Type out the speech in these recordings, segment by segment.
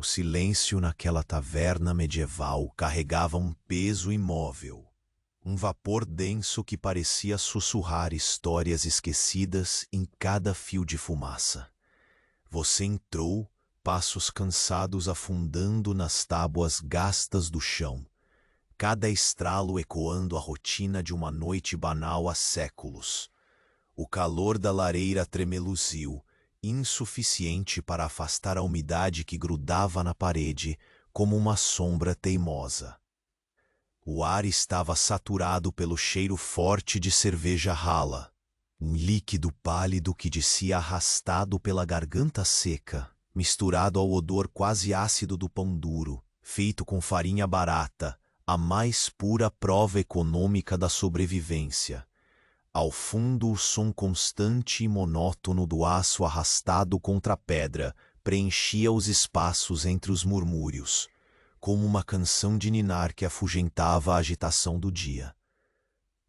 O silêncio naquela taverna medieval carregava um peso imóvel, um vapor denso que parecia sussurrar histórias esquecidas em cada fio de fumaça. Você entrou, passos cansados afundando nas tábuas gastas do chão, cada estralo ecoando a rotina de uma noite banal há séculos. O calor da lareira tremeluziu, insuficiente para afastar a umidade que grudava na parede como uma sombra teimosa. O ar estava saturado pelo cheiro forte de cerveja rala, um líquido pálido que descia arrastado pela garganta seca, misturado ao odor quase ácido do pão duro, feito com farinha barata, a mais pura prova econômica da sobrevivência. Ao fundo, o som constante e monótono do aço arrastado contra a pedra preenchia os espaços entre os murmúrios, como uma canção de ninar que afugentava a agitação do dia.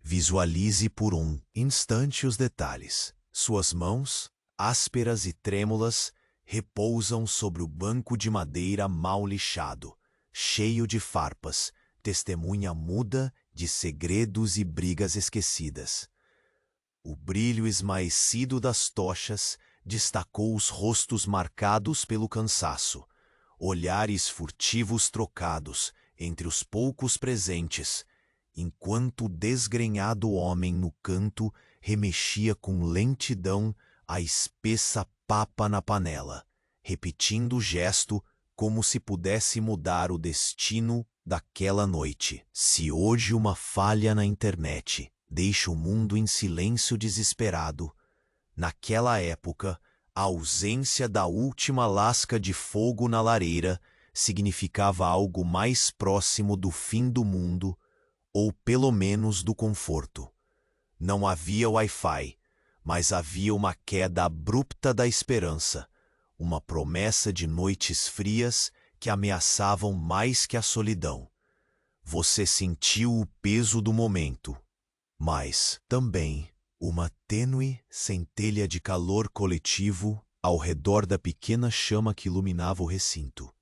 Visualize por um instante os detalhes. Suas mãos, ásperas e trêmulas, repousam sobre o banco de madeira mal lixado, cheio de farpas, testemunha muda de segredos e brigas esquecidas. O brilho esmaecido das tochas destacou os rostos marcados pelo cansaço, olhares furtivos trocados entre os poucos presentes, enquanto o desgrenhado homem no canto remexia com lentidão a espessa papa na panela, repetindo o gesto como se pudesse mudar o destino daquela noite. Se hoje uma falha na internet deixa o mundo em silêncio desesperado, naquela época, a ausência da última lasca de fogo na lareira significava algo mais próximo do fim do mundo, ou pelo menos do conforto. Não havia Wi-Fi, mas havia uma queda abrupta da esperança, uma promessa de noites frias que ameaçavam mais que a solidão. Você sentiu o peso do momento, mas também uma tênue centelha de calor coletivo ao redor da pequena chama que iluminava o recinto.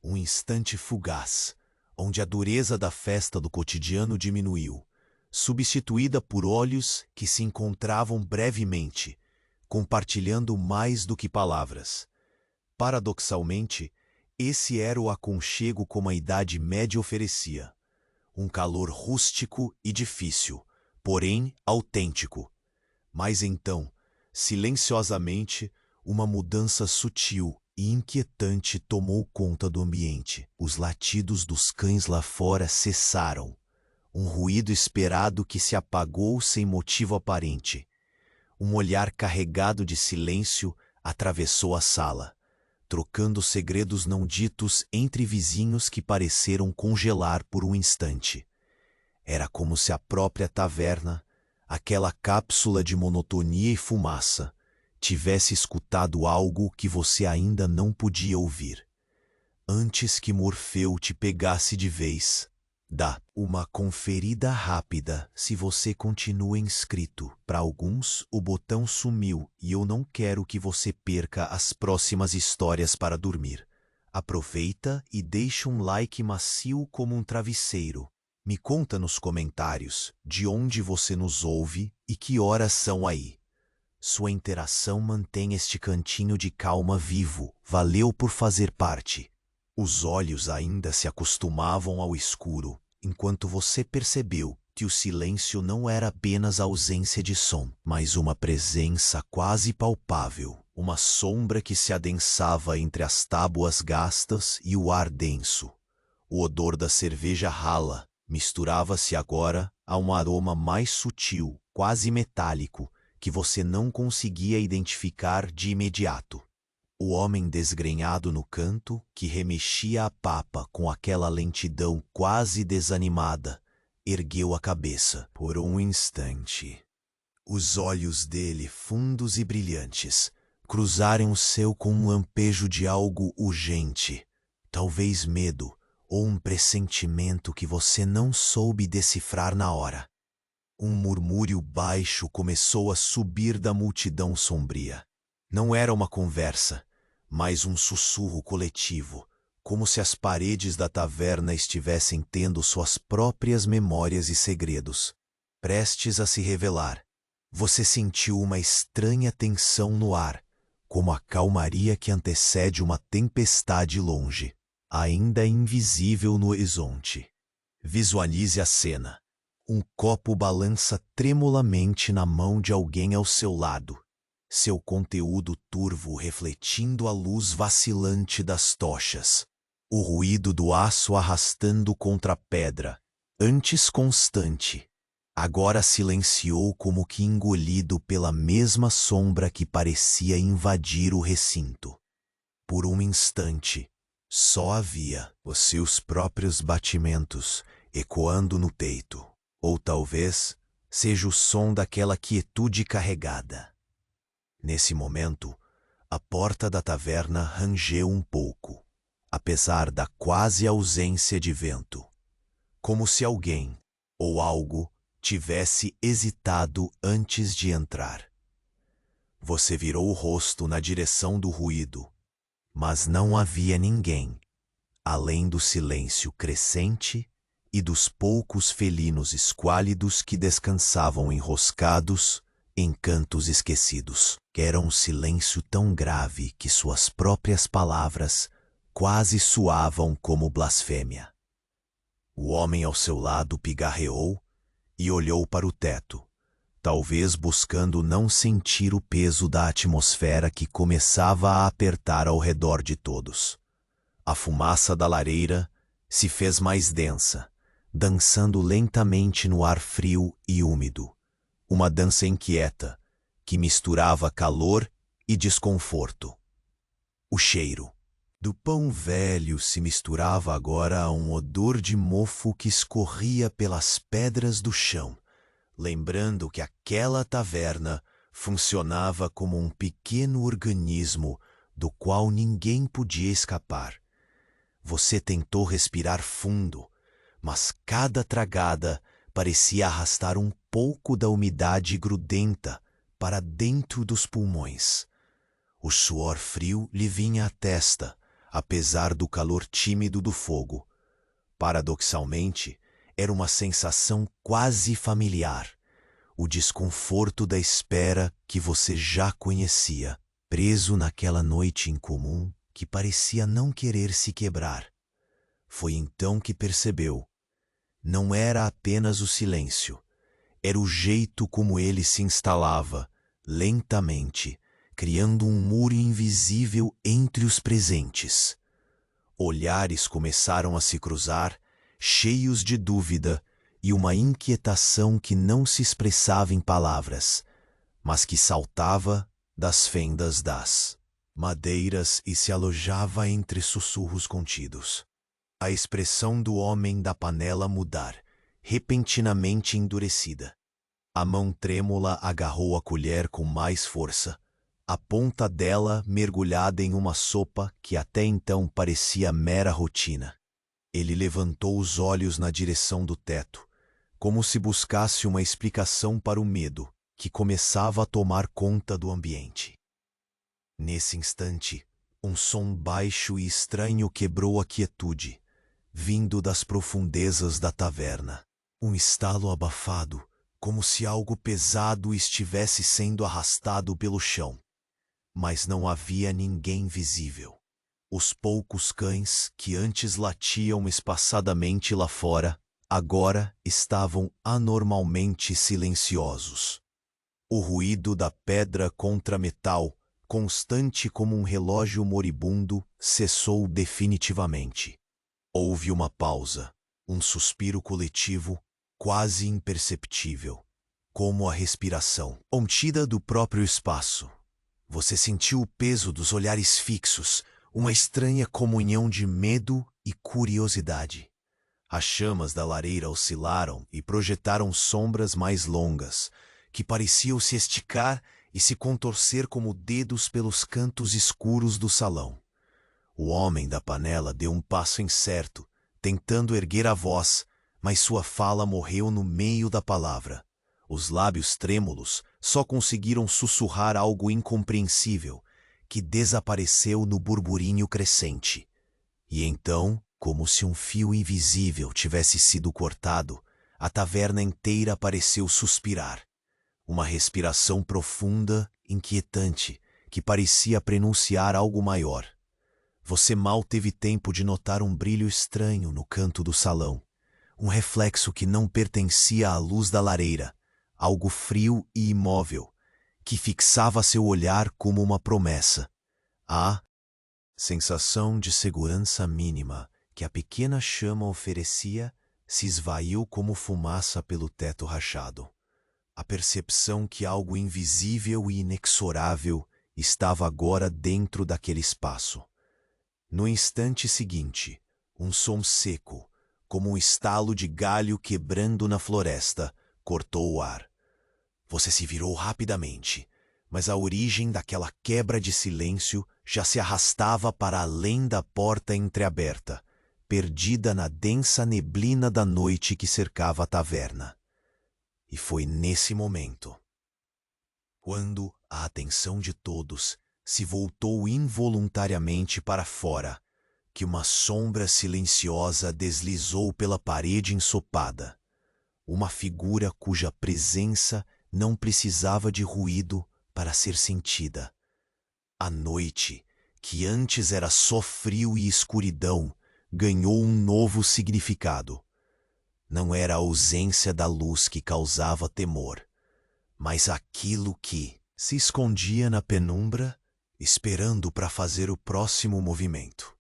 Um instante fugaz, onde a dureza da festa do cotidiano diminuiu, substituída por olhos que se encontravam brevemente, compartilhando mais do que palavras. Paradoxalmente, esse era o aconchego como a Idade Média oferecia. Um calor rústico e difícil, porém autêntico. Mas então, silenciosamente, uma mudança sutil e inquietante tomou conta do ambiente. Os latidos dos cães lá fora cessaram. Um ruído esperado que se apagou sem motivo aparente. Um olhar carregado de silêncio atravessou a sala, trocando segredos não ditos entre vizinhos que pareceram congelar por um instante. Era como se a própria taverna, aquela cápsula de monotonia e fumaça, tivesse escutado algo que você ainda não podia ouvir. Antes que Morfeu te pegasse de vez, dá uma conferida rápida se você continua inscrito. Para alguns, o botão sumiu e eu não quero que você perca as próximas histórias para dormir. Aproveita e deixa um like macio como um travesseiro. Me conta nos comentários de onde você nos ouve e que horas são aí. Sua interação mantém este cantinho de calma vivo. Valeu por fazer parte. Os olhos ainda se acostumavam ao escuro, enquanto você percebeu que o silêncio não era apenas a ausência de som, mas uma presença quase palpável, uma sombra que se adensava entre as tábuas gastas e o ar denso. O odor da cerveja rala misturava-se agora a um aroma mais sutil, quase metálico, que você não conseguia identificar de imediato. O homem desgrenhado no canto, que remexia a papa com aquela lentidão quase desanimada, ergueu a cabeça por um instante. Os olhos dele, fundos e brilhantes, cruzaram o seu com um lampejo de algo urgente, talvez medo, ou um pressentimento que você não soube decifrar na hora. Um murmúrio baixo começou a subir da multidão sombria. Não era uma conversa, mais um sussurro coletivo, como se as paredes da taverna estivessem tendo suas próprias memórias e segredos, prestes a se revelar. Você sentiu uma estranha tensão no ar, como a calmaria que antecede uma tempestade longe, ainda invisível no horizonte. Visualize a cena. Um copo balança tremulamente na mão de alguém ao seu lado, seu conteúdo turvo refletindo a luz vacilante das tochas. O ruído do aço arrastando contra a pedra, antes constante, agora silenciou como que engolido pela mesma sombra que parecia invadir o recinto. Por um instante, só havia os seus próprios batimentos ecoando no peito. Ou talvez seja o som daquela quietude carregada. Nesse momento, a porta da taverna rangeu um pouco, apesar da quase ausência de vento, como se alguém ou algo tivesse hesitado antes de entrar. Você virou o rosto na direção do ruído, mas não havia ninguém, além do silêncio crescente e dos poucos felinos esquálidos que descansavam enroscados em cantos esquecidos. Era um silêncio tão grave que suas próprias palavras quase soavam como blasfêmia. O homem ao seu lado pigarreou e olhou para o teto, talvez buscando não sentir o peso da atmosfera que começava a apertar ao redor de todos. A fumaça da lareira se fez mais densa, dançando lentamente no ar frio e úmido. Uma dança inquieta, que misturava calor e desconforto. O cheiro do pão velho se misturava agora a um odor de mofo que escorria pelas pedras do chão, lembrando que aquela taverna funcionava como um pequeno organismo do qual ninguém podia escapar. Você tentou respirar fundo, mas cada tragada parecia arrastar um pouco da umidade grudenta para dentro dos pulmões. O suor frio lhe vinha à testa, apesar do calor tímido do fogo. Paradoxalmente, era uma sensação quase familiar, o desconforto da espera que você já conhecia, preso naquela noite incomum que parecia não querer se quebrar. Foi então que percebeu. Não era apenas o silêncio, era o jeito como ele se instalava, lentamente, criando um muro invisível entre os presentes. Olhares começaram a se cruzar, cheios de dúvida e uma inquietação que não se expressava em palavras, mas que saltava das fendas das madeiras e se alojava entre sussurros contidos. A expressão do homem da panela mudar, repentinamente endurecida. A mão trêmula agarrou a colher com mais força, a ponta dela mergulhada em uma sopa que até então parecia mera rotina. Ele levantou os olhos na direção do teto, como se buscasse uma explicação para o medo que começava a tomar conta do ambiente. Nesse instante, um som baixo e estranho quebrou a quietude, vindo das profundezas da taverna. Um estalo abafado, como se algo pesado estivesse sendo arrastado pelo chão. Mas não havia ninguém visível. Os poucos cães que antes latiam espaçadamente lá fora, agora estavam anormalmente silenciosos. O ruído da pedra contra metal, constante como um relógio moribundo, cessou definitivamente. Houve uma pausa, um suspiro coletivo, quase imperceptível, como a respiração, contida do próprio espaço. Você sentiu o peso dos olhares fixos, uma estranha comunhão de medo e curiosidade. As chamas da lareira oscilaram e projetaram sombras mais longas, que pareciam se esticar e se contorcer como dedos pelos cantos escuros do salão. O homem da panela deu um passo incerto, tentando erguer a voz, mas sua fala morreu no meio da palavra. Os lábios trêmulos só conseguiram sussurrar algo incompreensível, que desapareceu no burburinho crescente. E então, como se um fio invisível tivesse sido cortado, a taverna inteira pareceu suspirar. Uma respiração profunda, inquietante, que parecia prenunciar algo maior. Você mal teve tempo de notar um brilho estranho no canto do salão. Um reflexo que não pertencia à luz da lareira, algo frio e imóvel, que fixava seu olhar como uma promessa. A sensação de segurança mínima que a pequena chama oferecia se esvaiu como fumaça pelo teto rachado. A percepção que algo invisível e inexorável estava agora dentro daquele espaço. No instante seguinte, um som seco, como um estalo de galho quebrando na floresta, cortou o ar. Você se virou rapidamente, mas a origem daquela quebra de silêncio já se arrastava para além da porta entreaberta, perdida na densa neblina da noite que cercava a taverna. E foi nesse momento, quando a atenção de todos se voltou involuntariamente para fora, que uma sombra silenciosa deslizou pela parede ensopada. Uma figura cuja presença não precisava de ruído para ser sentida. A noite, que antes era só frio e escuridão, ganhou um novo significado. Não era a ausência da luz que causava temor, mas aquilo que se escondia na penumbra, esperando para fazer o próximo movimento.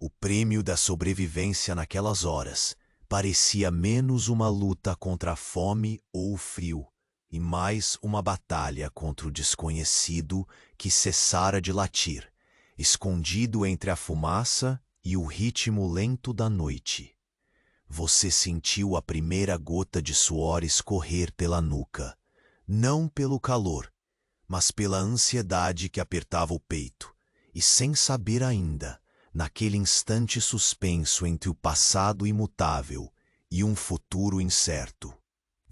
O prêmio da sobrevivência naquelas horas parecia menos uma luta contra a fome ou o frio, e mais uma batalha contra o desconhecido que cessara de latir, escondido entre a fumaça e o ritmo lento da noite. Você sentiu a primeira gota de suor escorrer pela nuca, não pelo calor, mas pela ansiedade que apertava o peito, e sem saber ainda, naquele instante suspenso entre o passado imutável e um futuro incerto,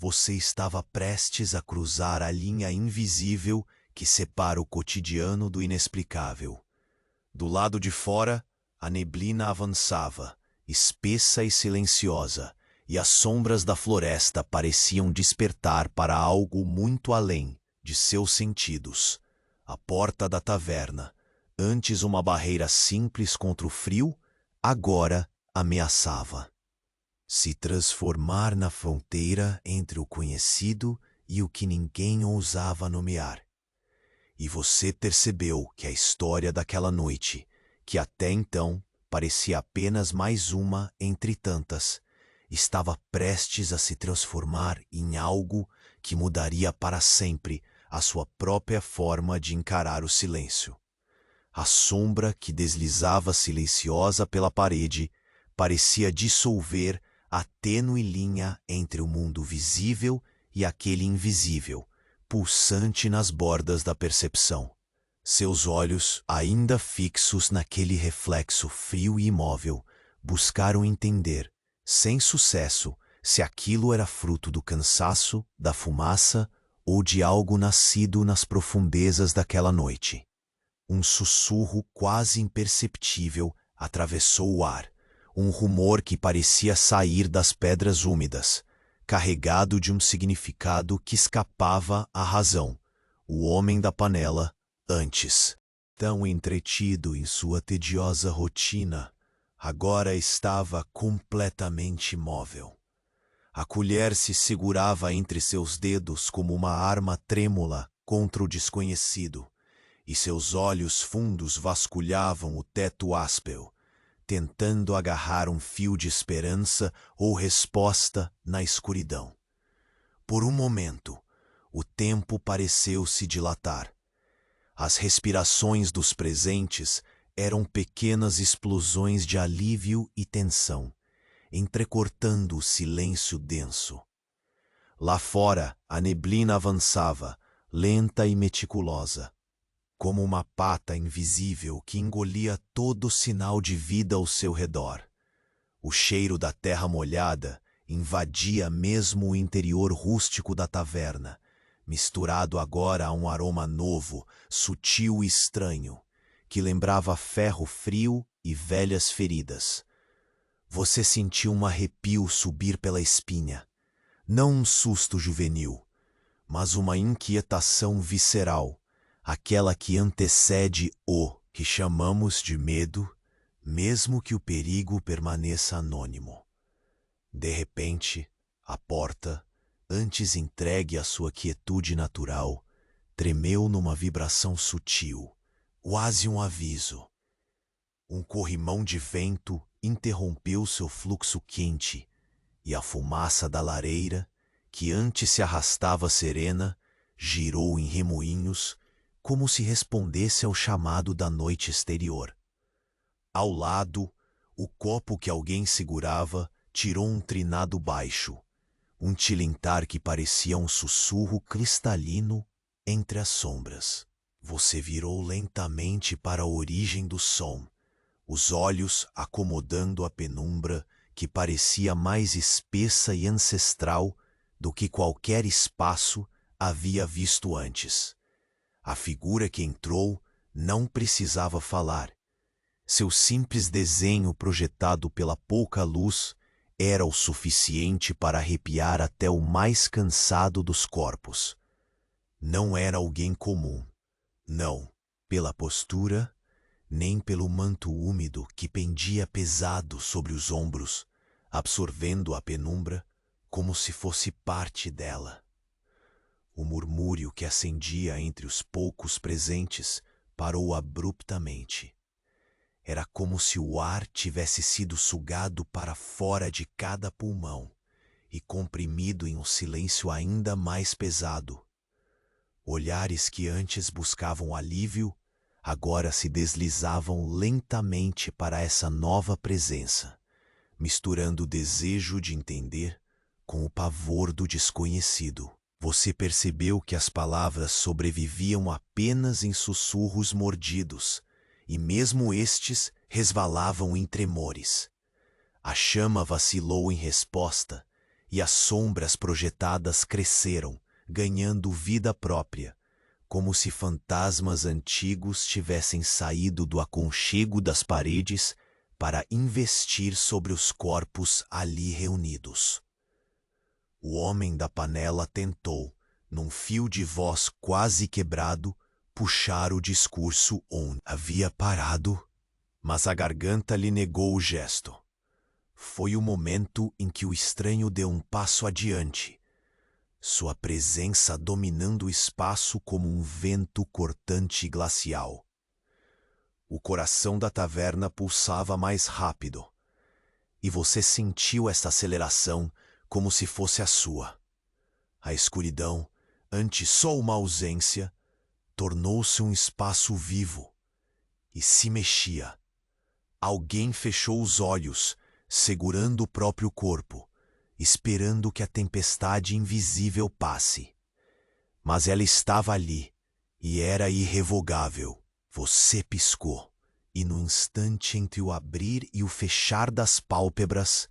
você estava prestes a cruzar a linha invisível que separa o cotidiano do inexplicável. Do lado de fora, a neblina avançava, espessa e silenciosa, e as sombras da floresta pareciam despertar para algo muito além de seus sentidos. A porta da taverna, antes uma barreira simples contra o frio, agora ameaçava se transformar na fronteira entre o conhecido e o que ninguém ousava nomear. E você percebeu que a história daquela noite, que até então parecia apenas mais uma entre tantas, estava prestes a se transformar em algo que mudaria para sempre a sua própria forma de encarar o silêncio. A sombra que deslizava silenciosa pela parede parecia dissolver a tênue linha entre o mundo visível e aquele invisível, pulsante nas bordas da percepção. Seus olhos, ainda fixos naquele reflexo frio e imóvel, buscaram entender, sem sucesso, se aquilo era fruto do cansaço, da fumaça ou de algo nascido nas profundezas daquela noite. Um sussurro quase imperceptível atravessou o ar, um rumor que parecia sair das pedras úmidas, carregado de um significado que escapava à razão. O homem da panela, antes tão entretido em sua tediosa rotina, agora estava completamente imóvel. A colher se segurava entre seus dedos como uma arma trêmula contra o desconhecido, e seus olhos fundos vasculhavam o teto áspero, tentando agarrar um fio de esperança ou resposta na escuridão. Por um momento, o tempo pareceu se dilatar. As respirações dos presentes eram pequenas explosões de alívio e tensão, entrecortando o silêncio denso. Lá fora, a neblina avançava, lenta e meticulosa, como uma pata invisível que engolia todo sinal de vida ao seu redor. O cheiro da terra molhada invadia mesmo o interior rústico da taverna, misturado agora a um aroma novo, sutil e estranho, que lembrava ferro frio e velhas feridas. Você sentiu um arrepio subir pela espinha, não um susto juvenil, mas uma inquietação visceral, aquela que antecede o que chamamos de medo, mesmo que o perigo permaneça anônimo. De repente, a porta, antes entregue à sua quietude natural, tremeu numa vibração sutil, quase um aviso. Um corrimão de vento interrompeu seu fluxo quente, e a fumaça da lareira, que antes se arrastava serena, girou em remoinhos, como se respondesse ao chamado da noite exterior. Ao lado, o copo que alguém segurava tirou um trinado baixo, um tilintar que parecia um sussurro cristalino entre as sombras. Você virou lentamente para a origem do som, os olhos acomodando a penumbra que parecia mais espessa e ancestral do que qualquer espaço havia visto antes. A figura que entrou não precisava falar. Seu simples desenho projetado pela pouca luz era o suficiente para arrepiar até o mais cansado dos corpos. Não era alguém comum. Não, pela postura, nem pelo manto úmido que pendia pesado sobre os ombros, absorvendo a penumbra como se fosse parte dela. O murmúrio que acendia entre os poucos presentes parou abruptamente. Era como se o ar tivesse sido sugado para fora de cada pulmão e comprimido em um silêncio ainda mais pesado. Olhares que antes buscavam alívio, agora se deslizavam lentamente para essa nova presença, misturando o desejo de entender com o pavor do desconhecido. Você percebeu que as palavras sobreviviam apenas em sussurros mordidos, e mesmo estes resvalavam em tremores. A chama vacilou em resposta, e as sombras projetadas cresceram, ganhando vida própria, como se fantasmas antigos tivessem saído do aconchego das paredes para investir sobre os corpos ali reunidos. O homem da panela tentou, num fio de voz quase quebrado, puxar o discurso onde havia parado, mas a garganta lhe negou o gesto. Foi o momento em que o estranho deu um passo adiante, sua presença dominando o espaço como um vento cortante e glacial. O coração da taverna pulsava mais rápido, e você sentiu essa aceleração como se fosse a sua. A escuridão, antes só uma ausência, tornou-se um espaço vivo e se mexia. Alguém fechou os olhos, segurando o próprio corpo, esperando que a tempestade invisível passe. Mas ela estava ali, e era irrevogável. Você piscou, e no instante entre o abrir e o fechar das pálpebras,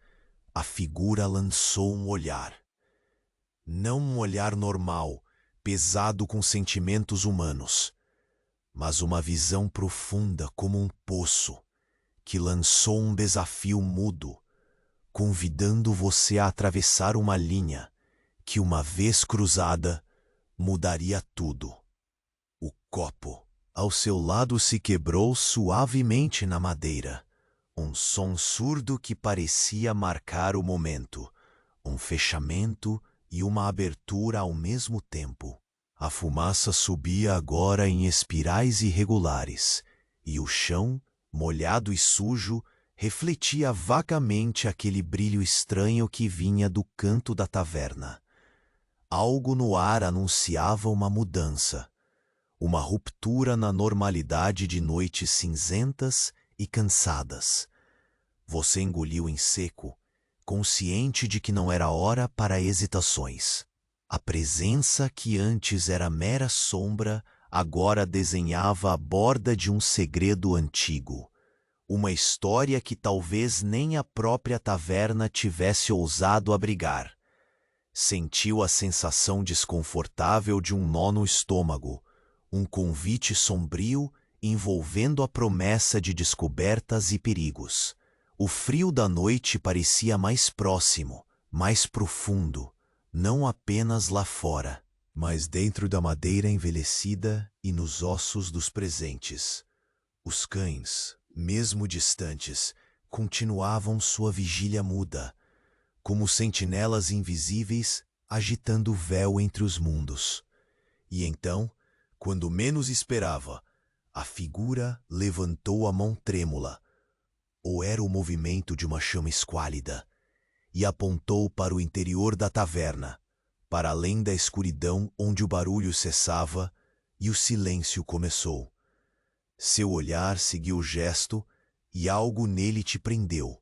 a figura lançou um olhar. Não um olhar normal, pesado com sentimentos humanos, mas uma visão profunda como um poço, que lançou um desafio mudo, convidando você a atravessar uma linha que, uma vez cruzada, mudaria tudo. O copo ao seu lado se quebrou suavemente na madeira, um som surdo que parecia marcar o momento, um fechamento e uma abertura ao mesmo tempo. A fumaça subia agora em espirais irregulares, e o chão, molhado e sujo, refletia vagamente aquele brilho estranho que vinha do canto da taverna. Algo no ar anunciava uma mudança, uma ruptura na normalidade de noites cinzentas e cansadas. Você engoliu em seco, consciente de que não era hora para hesitações. A presença que antes era mera sombra, agora desenhava a borda de um segredo antigo. Uma história que talvez nem a própria taverna tivesse ousado abrigar. Sentiu a sensação desconfortável de um nó no estômago, um convite sombrio envolvendo a promessa de descobertas e perigos. O frio da noite parecia mais próximo, mais profundo, não apenas lá fora, mas dentro da madeira envelhecida e nos ossos dos presentes. Os cães, mesmo distantes, continuavam sua vigília muda, como sentinelas invisíveis agitando o véu entre os mundos. E então, quando menos esperava, a figura levantou a mão trêmula, ou era o movimento de uma chama esquálida, e apontou para o interior da taverna, para além da escuridão onde o barulho cessava e o silêncio começou. Seu olhar seguiu o gesto e algo nele te prendeu.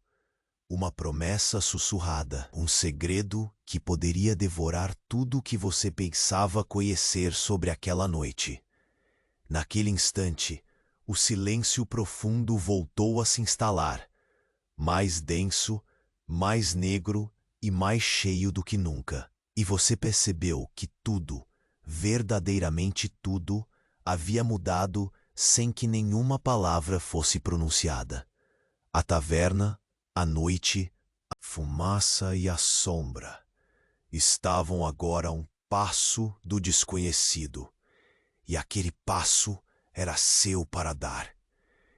Uma promessa sussurrada, um segredo que poderia devorar tudo o que você pensava conhecer sobre aquela noite. Naquele instante, o silêncio profundo voltou a se instalar, mais denso, mais negro e mais cheio do que nunca. E você percebeu que tudo, verdadeiramente tudo, havia mudado sem que nenhuma palavra fosse pronunciada. A taverna, a noite, a fumaça e a sombra estavam agora a um passo do desconhecido, e aquele passo era seu para dar.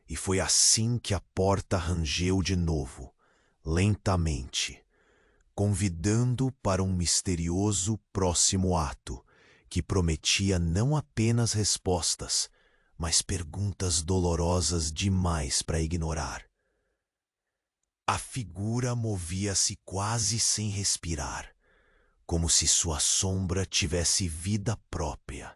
E foi assim que a porta rangeu de novo, lentamente, convidando para um misterioso próximo ato que prometia não apenas respostas, mas perguntas dolorosas demais para ignorar. A figura movia-se quase sem respirar, como se sua sombra tivesse vida própria,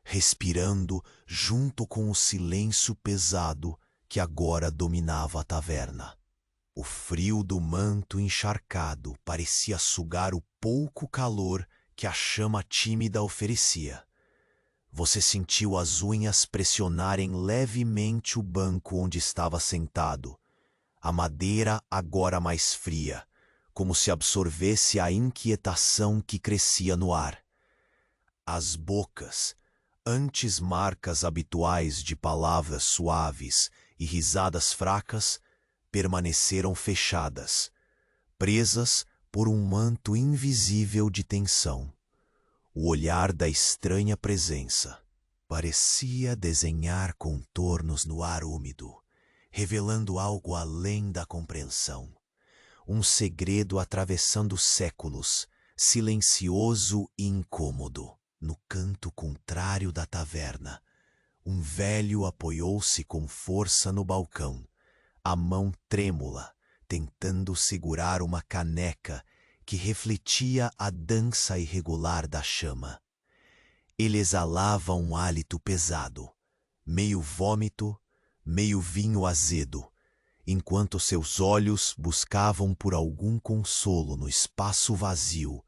respirando junto com o silêncio pesado que agora dominava a taverna. O frio do manto encharcado parecia sugar o pouco calor que a chama tímida oferecia. Você sentiu as unhas pressionarem levemente o banco onde estava sentado, a madeira agora mais fria, como se absorvesse a inquietação que crescia no ar. As bocas, antes marcas habituais de palavras suaves e risadas fracas, permaneceram fechadas, presas por um manto invisível de tensão. O olhar da estranha presença parecia desenhar contornos no ar úmido, revelando algo além da compreensão. Um segredo atravessando séculos, silencioso e incômodo. No canto contrário da taverna, um velho apoiou-se com força no balcão, a mão trêmula, tentando segurar uma caneca que refletia a dança irregular da chama. Ele exalava um hálito pesado, meio vômito, meio vinho azedo, enquanto seus olhos buscavam por algum consolo no espaço vazio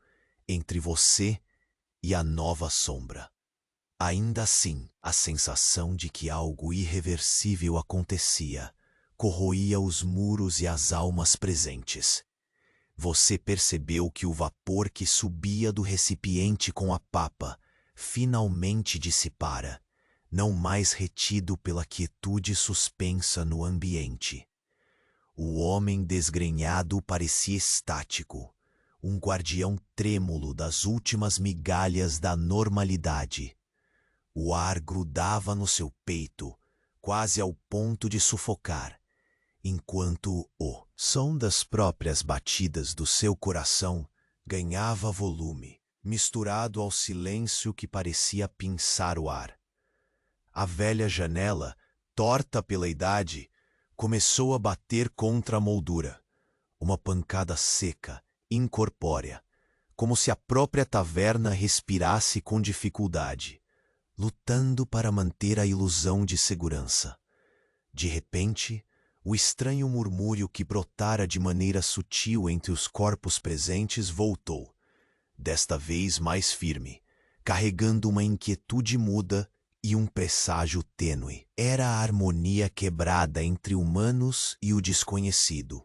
entre você e a nova sombra. Ainda assim, a sensação de que algo irreversível acontecia corroía os muros e as almas presentes. Você percebeu que o vapor que subia do recipiente com a papa finalmente dissipara, não mais retido pela quietude suspensa no ambiente. O homem desgrenhado parecia estático, um guardião trêmulo das últimas migalhas da normalidade. O ar grudava no seu peito, quase ao ponto de sufocar, enquanto o som das próprias batidas do seu coração ganhava volume, misturado ao silêncio que parecia pinçar o ar. A velha janela, torta pela idade, começou a bater contra a moldura, uma pancada seca, incorpórea, como se a própria taverna respirasse com dificuldade, lutando para manter a ilusão de segurança. De repente, o estranho murmúrio que brotara de maneira sutil entre os corpos presentes voltou, desta vez mais firme, carregando uma inquietude muda e um presságio tênue. Era a harmonia quebrada entre humanos e o desconhecido,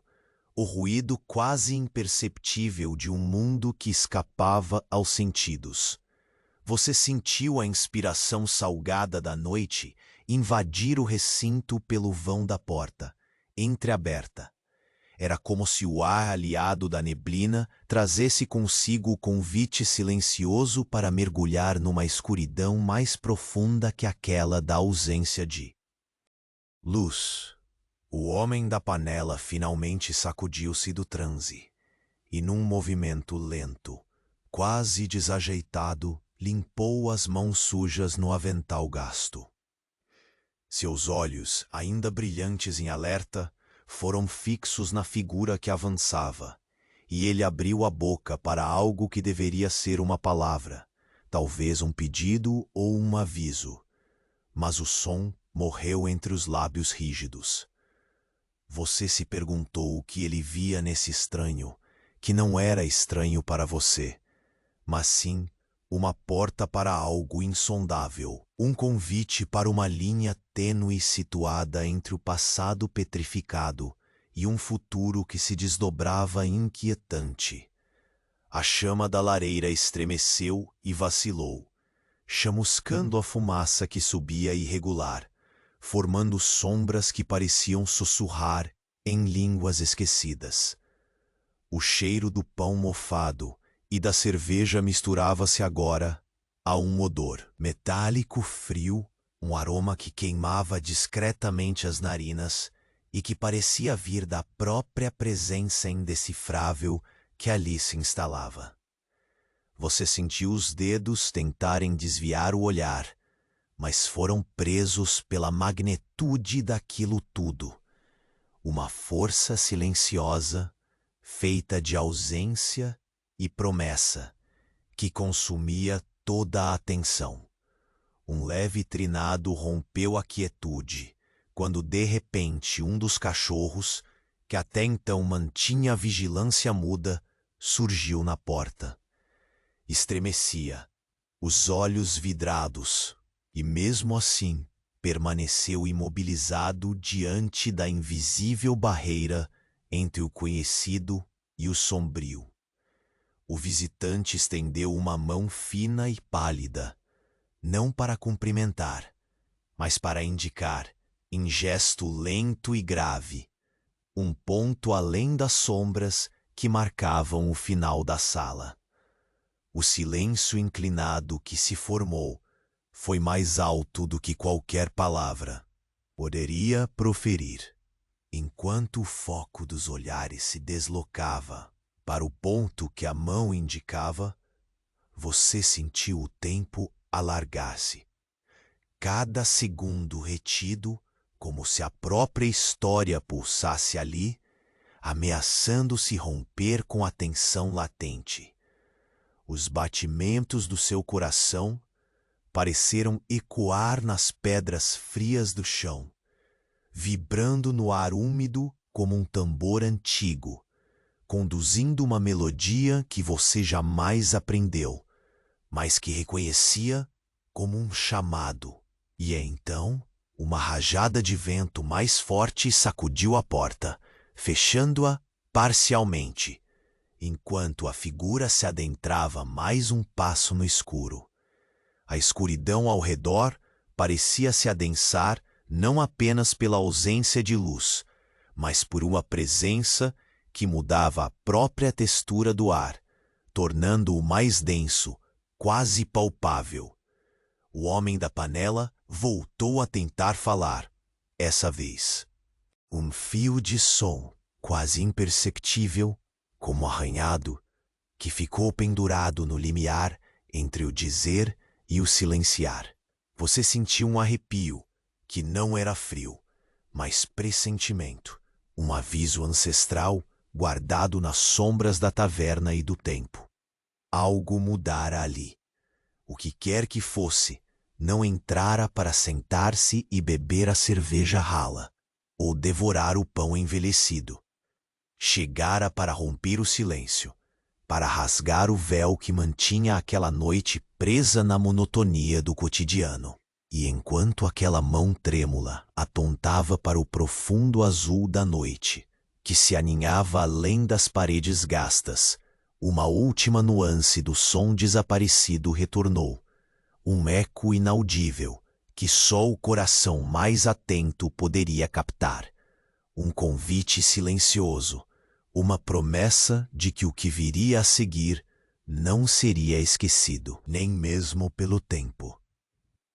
o ruído quase imperceptível de um mundo que escapava aos sentidos. Você sentiu a inspiração salgada da noite invadir o recinto pelo vão da porta, entreaberta. Era como se o ar aliado da neblina trazesse consigo o convite silencioso para mergulhar numa escuridão mais profunda que aquela da ausência de luz. O homem da panela finalmente sacudiu-se do transe e, num movimento lento, quase desajeitado, limpou as mãos sujas no avental gasto. Seus olhos, ainda brilhantes em alerta, foram fixos na figura que avançava, e ele abriu a boca para algo que deveria ser uma palavra, talvez um pedido ou um aviso, mas o som morreu entre os lábios rígidos. Você se perguntou o que ele via nesse estranho, que não era estranho para você, mas sim uma porta para algo insondável, um convite para uma linha tênue situada entre o passado petrificado e um futuro que se desdobrava inquietante. A chama da lareira estremeceu e vacilou, chamuscando a fumaça que subia irregular, formando sombras que pareciam sussurrar em línguas esquecidas. O cheiro do pão mofado e da cerveja misturava-se agora a um odor metálico frio, um aroma que queimava discretamente as narinas e que parecia vir da própria presença indecifrável que ali se instalava. Você sentiu os dedos tentarem desviar o olhar, mas foram presos pela magnitude daquilo tudo. Uma força silenciosa, feita de ausência e promessa, que consumia toda a atenção. Um leve trinado rompeu a quietude, quando de repente um dos cachorros, que até então mantinha a vigilância muda, surgiu na porta. Estremecia, os olhos vidrados, e mesmo assim permaneceu imobilizado diante da invisível barreira entre o conhecido e o sombrio. O visitante estendeu uma mão fina e pálida, não para cumprimentar, mas para indicar, em gesto lento e grave, um ponto além das sombras que marcavam o final da sala. O silêncio inclinado que se formou foi mais alto do que qualquer palavra poderia proferir, enquanto o foco dos olhares se deslocava para o ponto que a mão indicava. Você sentiu o tempo alargar-se, cada segundo retido, como se a própria história pulsasse ali, ameaçando se romper com a tensão latente. Os batimentos do seu coração pareceram ecoar nas pedras frias do chão, vibrando no ar úmido como um tambor antigo, conduzindo uma melodia que você jamais aprendeu, mas que reconhecia como um chamado. E então, uma rajada de vento mais forte sacudiu a porta, fechando-a parcialmente, enquanto a figura se adentrava mais um passo no escuro. A escuridão ao redor parecia se adensar não apenas pela ausência de luz, mas por uma presença que mudava a própria textura do ar, tornando-o mais denso, quase palpável. O homem da panela voltou a tentar falar, essa vez. Um fio de som, quase imperceptível, como arranhado, que ficou pendurado no limiar entre o dizer e o silenciar. Você sentiu um arrepio, que não era frio, mas pressentimento, um aviso ancestral guardado nas sombras da taverna e do tempo. Algo mudara ali. O que quer que fosse, não entrara para sentar-se e beber a cerveja rala, ou devorar o pão envelhecido. Chegara para romper o silêncio, para rasgar o véu que mantinha aquela noite presa na monotonia do cotidiano. E enquanto aquela mão trêmula atontava para o profundo azul da noite, que se aninhava além das paredes gastas. Uma última nuance do som desaparecido retornou. Um eco inaudível, que só o coração mais atento poderia captar. Um convite silencioso, uma promessa de que o que viria a seguir não seria esquecido, nem mesmo pelo tempo.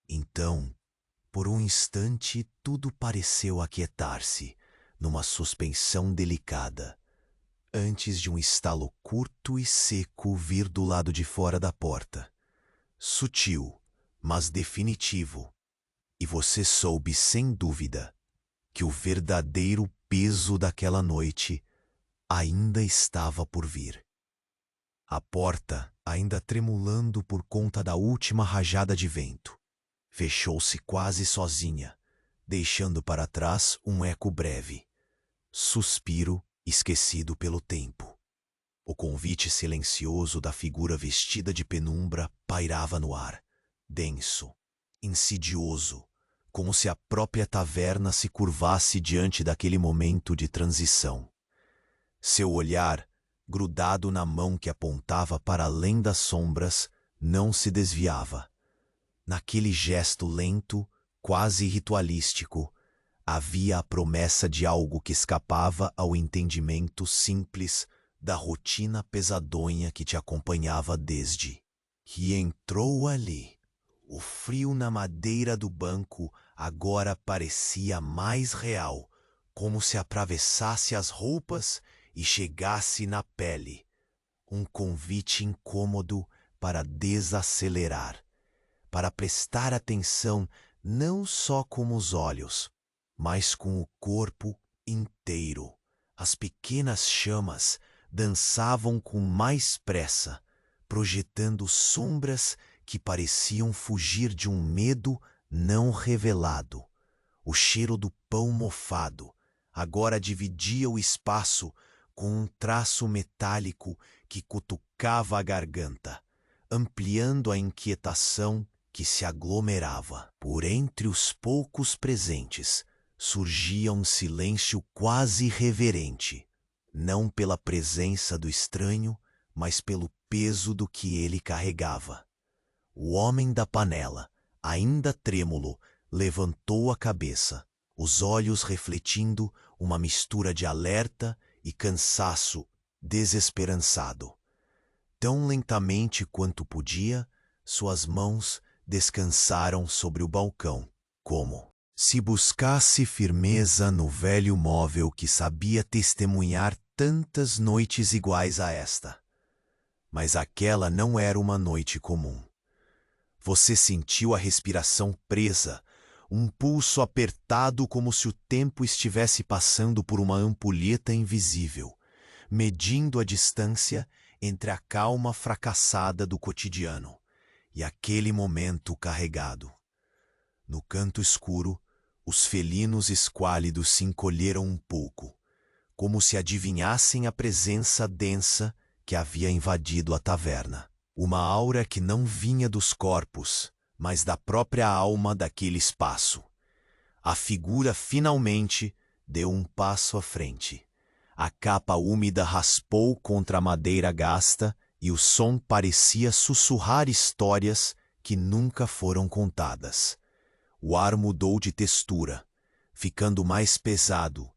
Então, por um instante, tudo pareceu aquietar-se, numa suspensão delicada, antes de um estalo curto e seco vir do lado de fora da porta. Sutil, mas definitivo. E você soube, sem dúvida, que o verdadeiro peso daquela noite ainda estava por vir. A porta, ainda tremulando por conta da última rajada de vento, fechou-se quase sozinha, deixando para trás um eco breve. Suspiro esquecido pelo tempo. O convite silencioso da figura vestida de penumbra pairava no ar, denso, insidioso, como se a própria taverna se curvasse diante daquele momento de transição. Seu olhar, grudado na mão que apontava para além das sombras, não se desviava. Naquele gesto lento, quase ritualístico, havia a promessa de algo que escapava ao entendimento simples da rotina pesadonha que te acompanhava desde que entrou ali. O frio na madeira do banco agora parecia mais real, como se atravessasse as roupas e chegasse na pele. Um convite incômodo para desacelerar, para prestar atenção não só com os olhos, mas com o corpo inteiro. As pequenas chamas dançavam com mais pressa, projetando sombras que pareciam fugir de um medo não revelado. O cheiro do pão mofado agora dividia o espaço com um traço metálico que cutucava a garganta, ampliando a inquietação que se aglomerava. Por entre os poucos presentes surgia um silêncio quase reverente, não pela presença do estranho, mas pelo peso do que ele carregava. O homem da panela, ainda trêmulo, levantou a cabeça, os olhos refletindo uma mistura de alerta e cansaço desesperançado. Tão lentamente quanto podia, suas mãos descansaram sobre o balcão, como se buscasse firmeza no velho móvel que sabia testemunhar tantas noites iguais a esta. Mas aquela não era uma noite comum. Você sentiu a respiração presa, um pulso apertado como se o tempo estivesse passando por uma ampulheta invisível, medindo a distância entre a calma fracassada do cotidiano e aquele momento carregado. No canto escuro, os felinos esquálidos se encolheram um pouco, como se adivinhassem a presença densa que havia invadido a taverna. Uma aura que não vinha dos corpos, mas da própria alma daquele espaço. A figura finalmente deu um passo à frente. A capa úmida raspou contra a madeira gasta e o som parecia sussurrar histórias que nunca foram contadas. O ar mudou de textura, ficando mais pesado,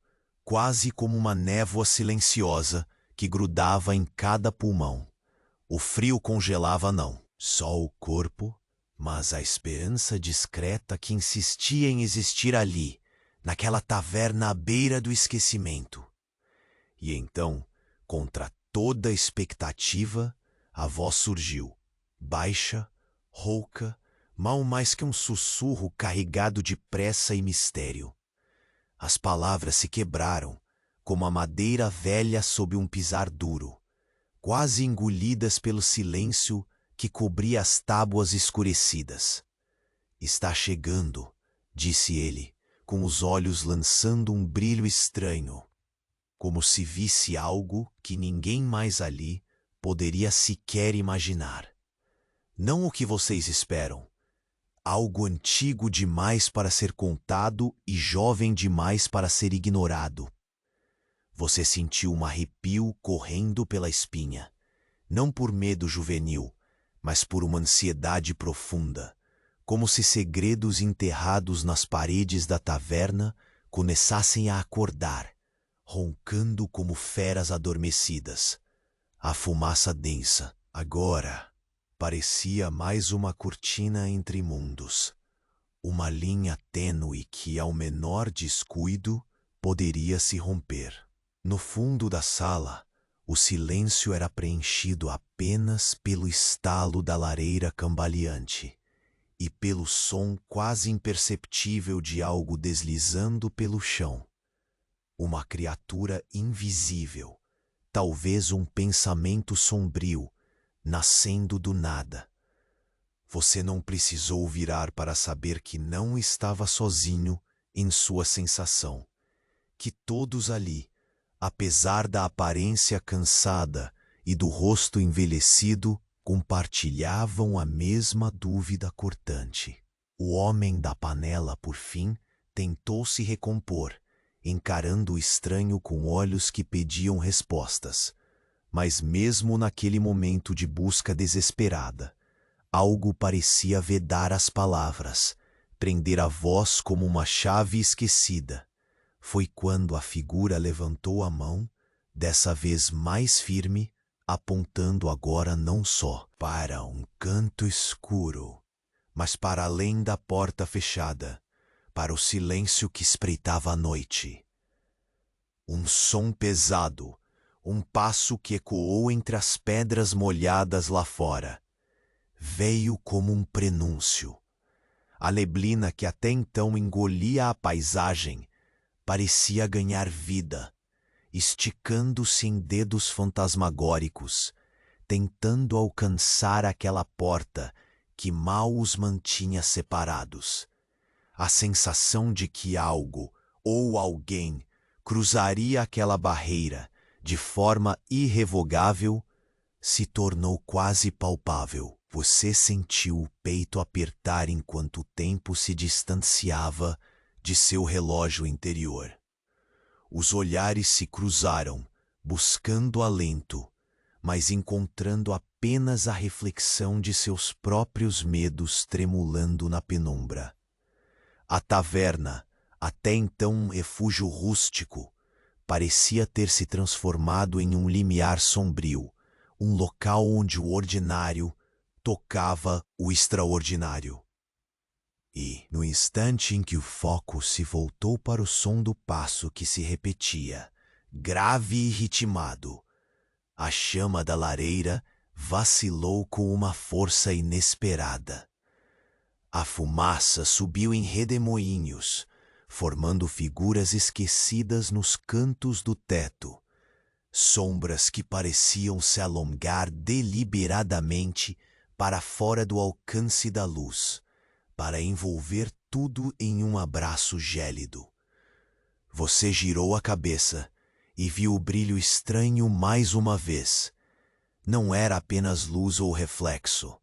quase como uma névoa silenciosa que grudava em cada pulmão. O frio congelava não só o corpo, mas a esperança discreta que insistia em existir ali, naquela taverna à beira do esquecimento. E então, contra toda expectativa, a voz surgiu, baixa, rouca, mal mais que um sussurro carregado de pressa e mistério. As palavras se quebraram, como a madeira velha sob um pisar duro, quase engolidas pelo silêncio que cobria as tábuas escurecidas. Está chegando, disse ele, com os olhos lançando um brilho estranho, como se visse algo que ninguém mais ali poderia sequer imaginar. Não o que vocês esperam. Algo antigo demais para ser contado e jovem demais para ser ignorado. Você sentiu um arrepio correndo pela espinha, não por medo juvenil, mas por uma ansiedade profunda, como se segredos enterrados nas paredes da taverna começassem a acordar, roncando como feras adormecidas. A fumaça densa, agora, parecia mais uma cortina entre mundos, uma linha tênue que, ao menor descuido, poderia se romper. No fundo da sala, o silêncio era preenchido apenas pelo estalo da lareira cambaleante e pelo som quase imperceptível de algo deslizando pelo chão. Uma criatura invisível, talvez um pensamento sombrio, nascendo do nada. Você não precisou virar para saber que não estava sozinho em sua sensação, que todos ali, apesar da aparência cansada e do rosto envelhecido, compartilhavam a mesma dúvida cortante. O homem da panela, por fim, tentou se recompor, encarando o estranho com olhos que pediam respostas. Mas mesmo naquele momento de busca desesperada, algo parecia vedar as palavras, prender a voz como uma chave esquecida. Foi quando a figura levantou a mão, dessa vez mais firme, apontando agora não só para um canto escuro, mas para além da porta fechada, para o silêncio que espreitava a noite. Um som pesado, um passo que ecoou entre as pedras molhadas lá fora. Veio como um prenúncio. A neblina que até então engolia a paisagem parecia ganhar vida, esticando-se em dedos fantasmagóricos, tentando alcançar aquela porta que mal os mantinha separados. A sensação de que algo ou alguém cruzaria aquela barreira de forma irrevogável se tornou quase palpável. Você sentiu o peito apertar enquanto o tempo se distanciava de seu relógio interior. Os olhares se cruzaram, buscando alento, mas encontrando apenas a reflexão de seus próprios medos tremulando na penumbra. A taverna, até então um refúgio rústico, parecia ter se transformado em um limiar sombrio, um local onde o ordinário tocava o extraordinário. E, no instante em que o foco se voltou para o som do passo que se repetia, grave e ritmado, a chama da lareira vacilou com uma força inesperada. A fumaça subiu em redemoinhos, formando figuras esquecidas nos cantos do teto, sombras que pareciam se alongar deliberadamente para fora do alcance da luz, para envolver tudo em um abraço gélido. Você girou a cabeça e viu o brilho estranho mais uma vez. Não era apenas luz ou reflexo.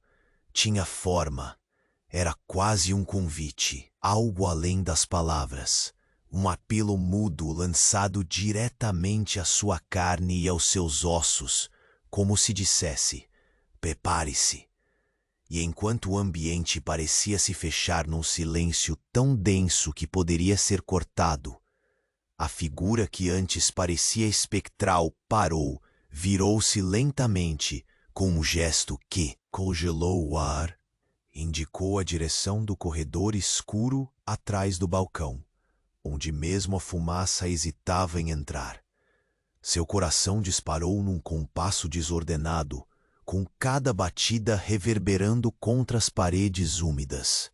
Tinha forma. Era quase um convite, algo além das palavras. Um apelo mudo lançado diretamente à sua carne e aos seus ossos, como se dissesse: prepare-se. E enquanto o ambiente parecia se fechar num silêncio tão denso que poderia ser cortado, a figura que antes parecia espectral parou, virou-se lentamente, com um gesto que congelou o ar, indicou a direção do corredor escuro atrás do balcão, onde mesmo a fumaça hesitava em entrar. Seu coração disparou num compasso desordenado, com cada batida reverberando contra as paredes úmidas.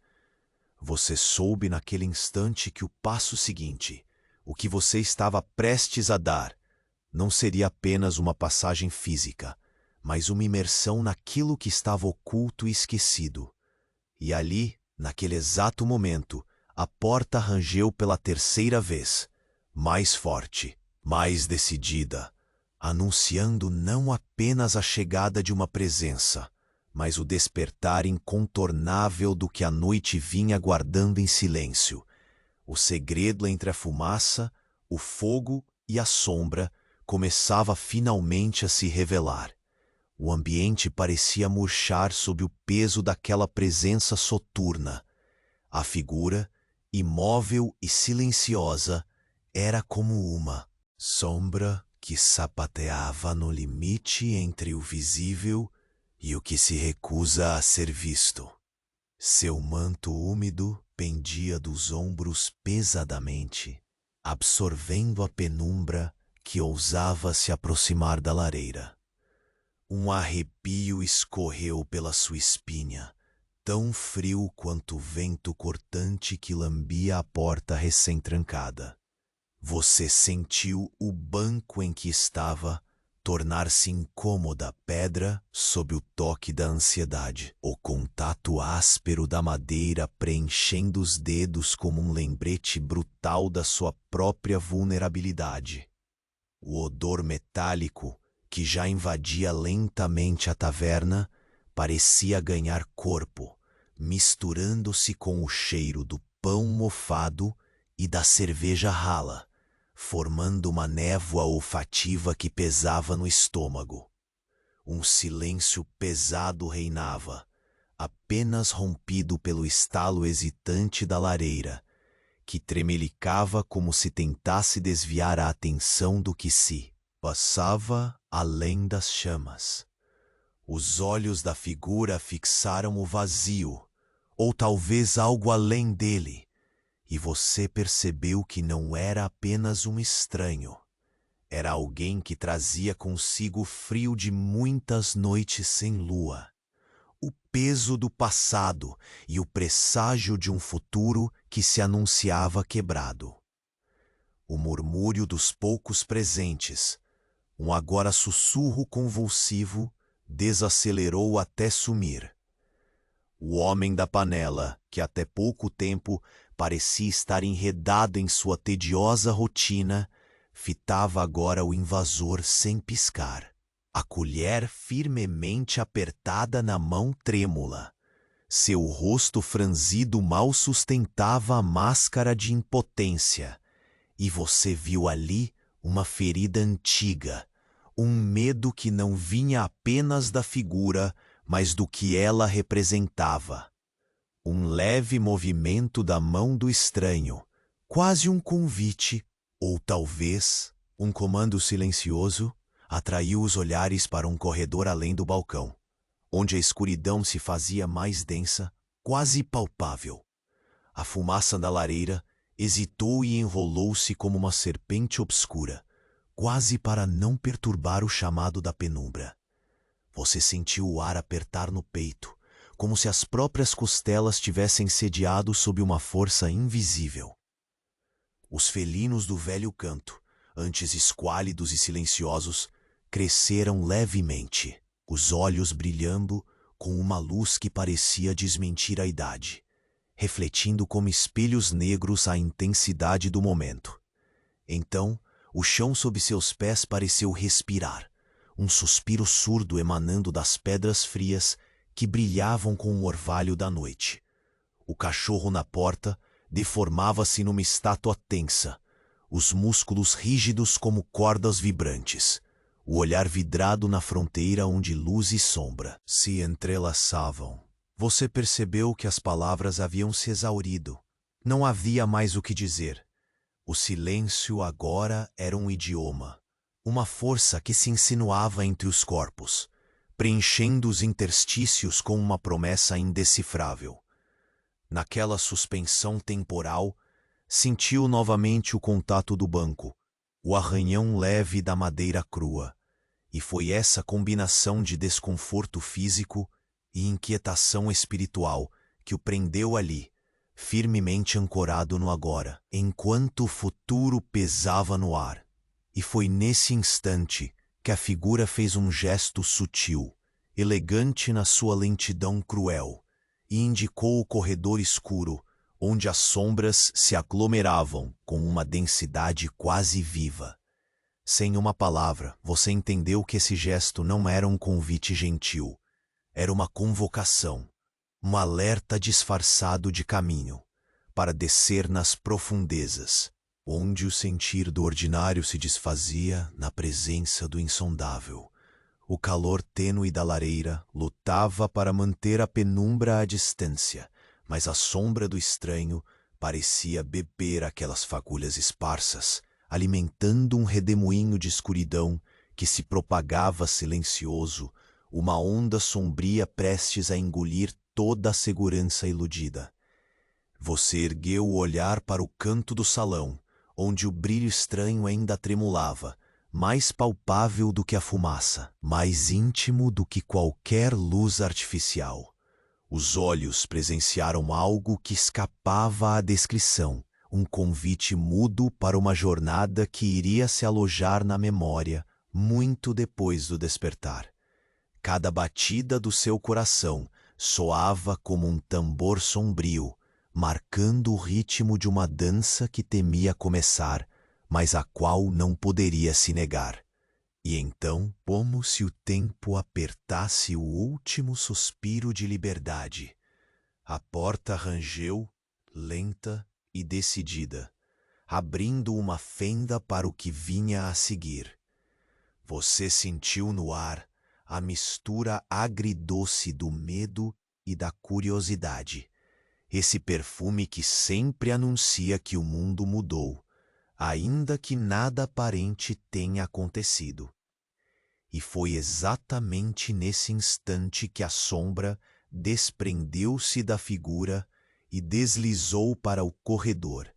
Você soube naquele instante que o passo seguinte, o que você estava prestes a dar, não seria apenas uma passagem física, mas uma imersão naquilo que estava oculto e esquecido. E ali, naquele exato momento, a porta rangeu pela terceira vez, mais forte, mais decidida, anunciando não apenas a chegada de uma presença, mas o despertar incontornável do que a noite vinha guardando em silêncio, o segredo entre a fumaça, o fogo e a sombra começava finalmente a se revelar. O ambiente parecia murchar sob o peso daquela presença soturna. A figura, imóvel e silenciosa, era como uma sombra que sapateava no limite entre o visível e o que se recusa a ser visto. Seu manto úmido pendia dos ombros pesadamente, absorvendo a penumbra que ousava se aproximar da lareira. Um arrepio escorreu pela sua espinha, tão frio quanto o vento cortante que lambia a porta recém-trancada. Você sentiu o banco em que estava tornar-se incômoda pedra sob o toque da ansiedade. O contato áspero da madeira preenchendo os dedos como um lembrete brutal da sua própria vulnerabilidade. O odor metálico, que já invadia lentamente a taverna, parecia ganhar corpo, misturando-se com o cheiro do pão mofado e da cerveja rala, formando uma névoa olfativa que pesava no estômago. Um silêncio pesado reinava, apenas rompido pelo estalo hesitante da lareira, que tremelicava como se tentasse desviar a atenção do que se passava além das chamas. Os olhos da figura fixaram o vazio, ou talvez algo além dele, e você percebeu que não era apenas um estranho. Era alguém que trazia consigo o frio de muitas noites sem lua, o peso do passado e o presságio de um futuro que se anunciava quebrado. O murmúrio dos poucos presentes, um agora sussurro convulsivo, desacelerou até sumir. O homem da panela, que até pouco tempo parecia estar enredado em sua tediosa rotina, fitava agora o invasor sem piscar, a colher firmemente apertada na mão trêmula. Seu rosto franzido mal sustentava a máscara de impotência, e você viu ali uma ferida antiga, um medo que não vinha apenas da figura, mas do que ela representava. Um leve movimento da mão do estranho, quase um convite, ou talvez um comando silencioso, atraiu os olhares para um corredor além do balcão, onde a escuridão se fazia mais densa, quase palpável. A fumaça da lareira hesitou e enrolou-se como uma serpente obscura, quase para não perturbar o chamado da penumbra. Você sentiu o ar apertar no peito, como se as próprias costelas tivessem sediado sob uma força invisível. Os felinos do velho canto, antes esquálidos e silenciosos, cresceram levemente, os olhos brilhando com uma luz que parecia desmentir a idade, refletindo como espelhos negros a intensidade do momento. Então, o chão sob seus pés pareceu respirar, um suspiro surdo emanando das pedras frias que brilhavam com o orvalho da noite. O cachorro na porta deformava-se numa estátua tensa, os músculos rígidos como cordas vibrantes, o olhar vidrado na fronteira onde luz e sombra se entrelaçavam. Você percebeu que as palavras haviam se exaurido. Não havia mais o que dizer. O silêncio agora era um idioma, uma força que se insinuava entre os corpos, preenchendo os interstícios com uma promessa indecifrável. Naquela suspensão temporal, sentiu novamente o contato do banco, o arranhão leve da madeira crua, e foi essa combinação de desconforto físico e inquietação espiritual que o prendeu ali, firmemente ancorado no agora, enquanto o futuro pesava no ar. E foi nesse instante que a figura fez um gesto sutil, elegante na sua lentidão cruel, e indicou o corredor escuro, onde as sombras se aglomeravam com uma densidade quase viva. Sem uma palavra, você entendeu que esse gesto não era um convite gentil. Era uma convocação, um alerta disfarçado de caminho, para descer nas profundezas, onde o sentir do ordinário se desfazia na presença do insondável. O calor tênue da lareira lutava para manter a penumbra à distância, mas a sombra do estranho parecia beber aquelas fagulhas esparsas, alimentando um redemoinho de escuridão que se propagava silencioso, uma onda sombria prestes a engolir toda a segurança iludida. Você ergueu o olhar para o canto do salão, onde o brilho estranho ainda tremulava, mais palpável do que a fumaça, mais íntimo do que qualquer luz artificial. Os olhos presenciaram algo que escapava à descrição, um convite mudo para uma jornada que iria se alojar na memória muito depois do despertar. Cada batida do seu coração soava como um tambor sombrio, marcando o ritmo de uma dança que temia começar, mas a qual não poderia se negar. E então, como se o tempo apertasse o último suspiro de liberdade, a porta rangeu, lenta e decidida, abrindo uma fenda para o que vinha a seguir. Você sentiu no ar a mistura agridoce do medo e da curiosidade, esse perfume que sempre anuncia que o mundo mudou, ainda que nada aparente tenha acontecido. E foi exatamente nesse instante que a sombra desprendeu-se da figura e deslizou para o corredor,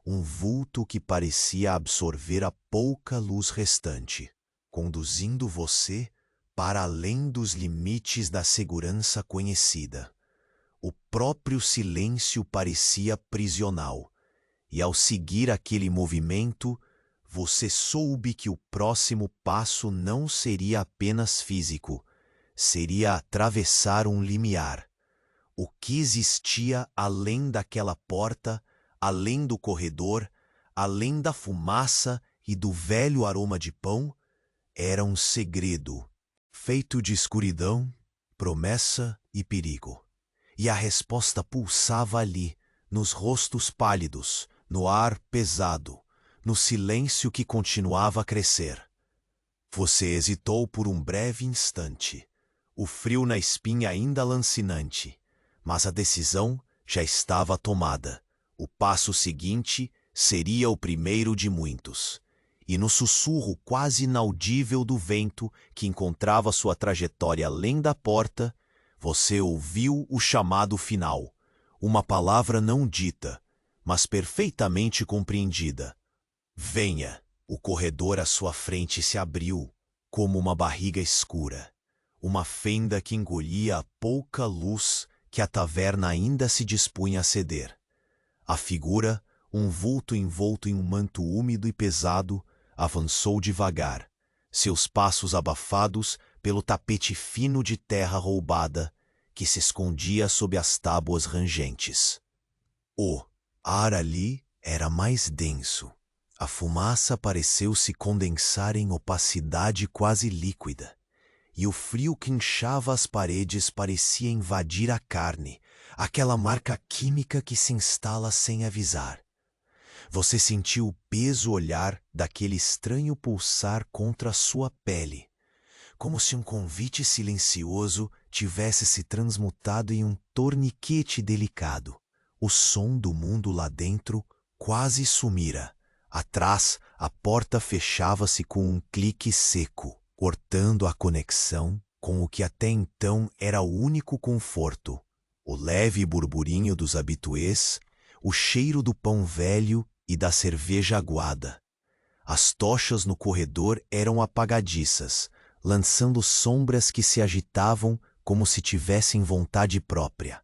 um vulto que parecia absorver a pouca luz restante, conduzindo você para além dos limites da segurança conhecida. O próprio silêncio parecia prisional, e ao seguir aquele movimento, você soube que o próximo passo não seria apenas físico, seria atravessar um limiar. O que existia além daquela porta, além do corredor, além da fumaça e do velho aroma de pão, era um segredo, feito de escuridão, promessa e perigo. E a resposta pulsava ali, nos rostos pálidos, no ar pesado, no silêncio que continuava a crescer. Você hesitou por um breve instante, o frio na espinha ainda lancinante, mas a decisão já estava tomada. O passo seguinte seria o primeiro de muitos. E no sussurro quase inaudível do vento que encontrava sua trajetória além da porta, você ouviu o chamado final, uma palavra não dita, mas perfeitamente compreendida. Venha! O corredor à sua frente se abriu, como uma barriga escura, uma fenda que engolia a pouca luz que a taverna ainda se dispunha a ceder. A figura, um vulto envolto em um manto úmido e pesado, avançou devagar, seus passos abafados pelo tapete fino de terra roubada que se escondia sob as tábuas rangentes. O ar ali era mais denso. A fumaça pareceu se condensar em opacidade quase líquida, e o frio que inchava as paredes parecia invadir a carne, aquela marca química que se instala sem avisar. Você sentiu o peso olhar daquele estranho pulsar contra a sua pele, como se um convite silencioso tivesse se transmutado em um torniquete delicado. O som do mundo lá dentro quase sumira. Atrás, a porta fechava-se com um clique seco, cortando a conexão com o que até então era o único conforto. O leve burburinho dos habituês, o cheiro do pão velho e da cerveja aguada. As tochas no corredor eram apagadiças, lançando sombras que se agitavam como se tivessem vontade própria.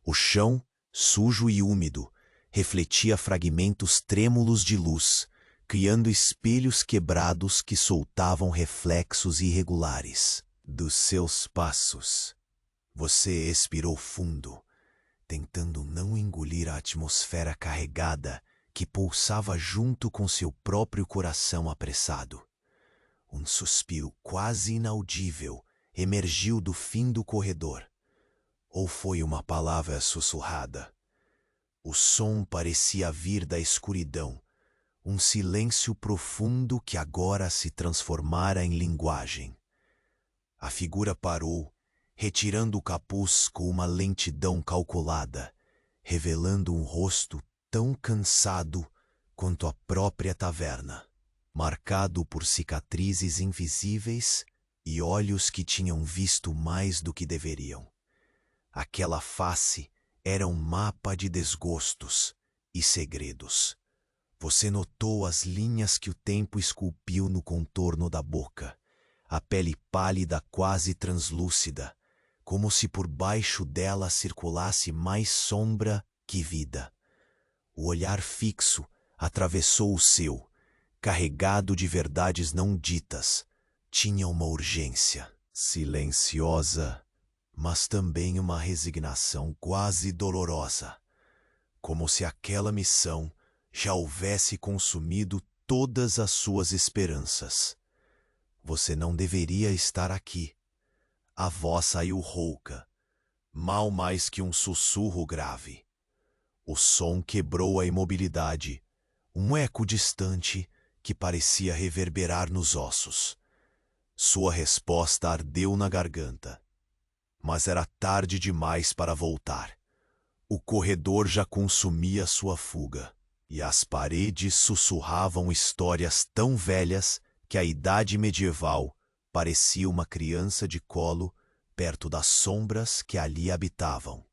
O chão, sujo e úmido, refletia fragmentos trêmulos de luz, criando espelhos quebrados que soltavam reflexos irregulares dos seus passos. Você expirou fundo, tentando não engolir a atmosfera carregada que pulsava junto com seu próprio coração apressado. Um suspiro quase inaudível emergiu do fim do corredor. Ou foi uma palavra sussurrada? O som parecia vir da escuridão, Um silêncio profundo que agora se transformara em linguagem. A figura parou, retirando o capuz com uma lentidão calculada, revelando um rosto tão cansado quanto a própria taverna, marcado por cicatrizes invisíveis e olhos que tinham visto mais do que deveriam. Aquela face era um mapa de desgostos e segredos. Você notou as linhas que o tempo esculpiu no contorno da boca, a pele pálida quase translúcida, como se por baixo dela circulasse mais sombra que vida. O olhar fixo atravessou o seu, carregado de verdades não ditas. Tinha uma urgência, silenciosa, mas também uma resignação quase dolorosa, como se aquela missão já houvesse consumido todas as suas esperanças. Você não deveria estar aqui. A voz saiu rouca, mal mais que um sussurro grave. O som quebrou a imobilidade, um eco distante que parecia reverberar nos ossos. Sua resposta ardeu na garganta. Mas era tarde demais para voltar. O corredor já consumia sua fuga, e as paredes sussurravam histórias tão velhas que a idade medieval parecia uma criança de colo perto das sombras que ali habitavam.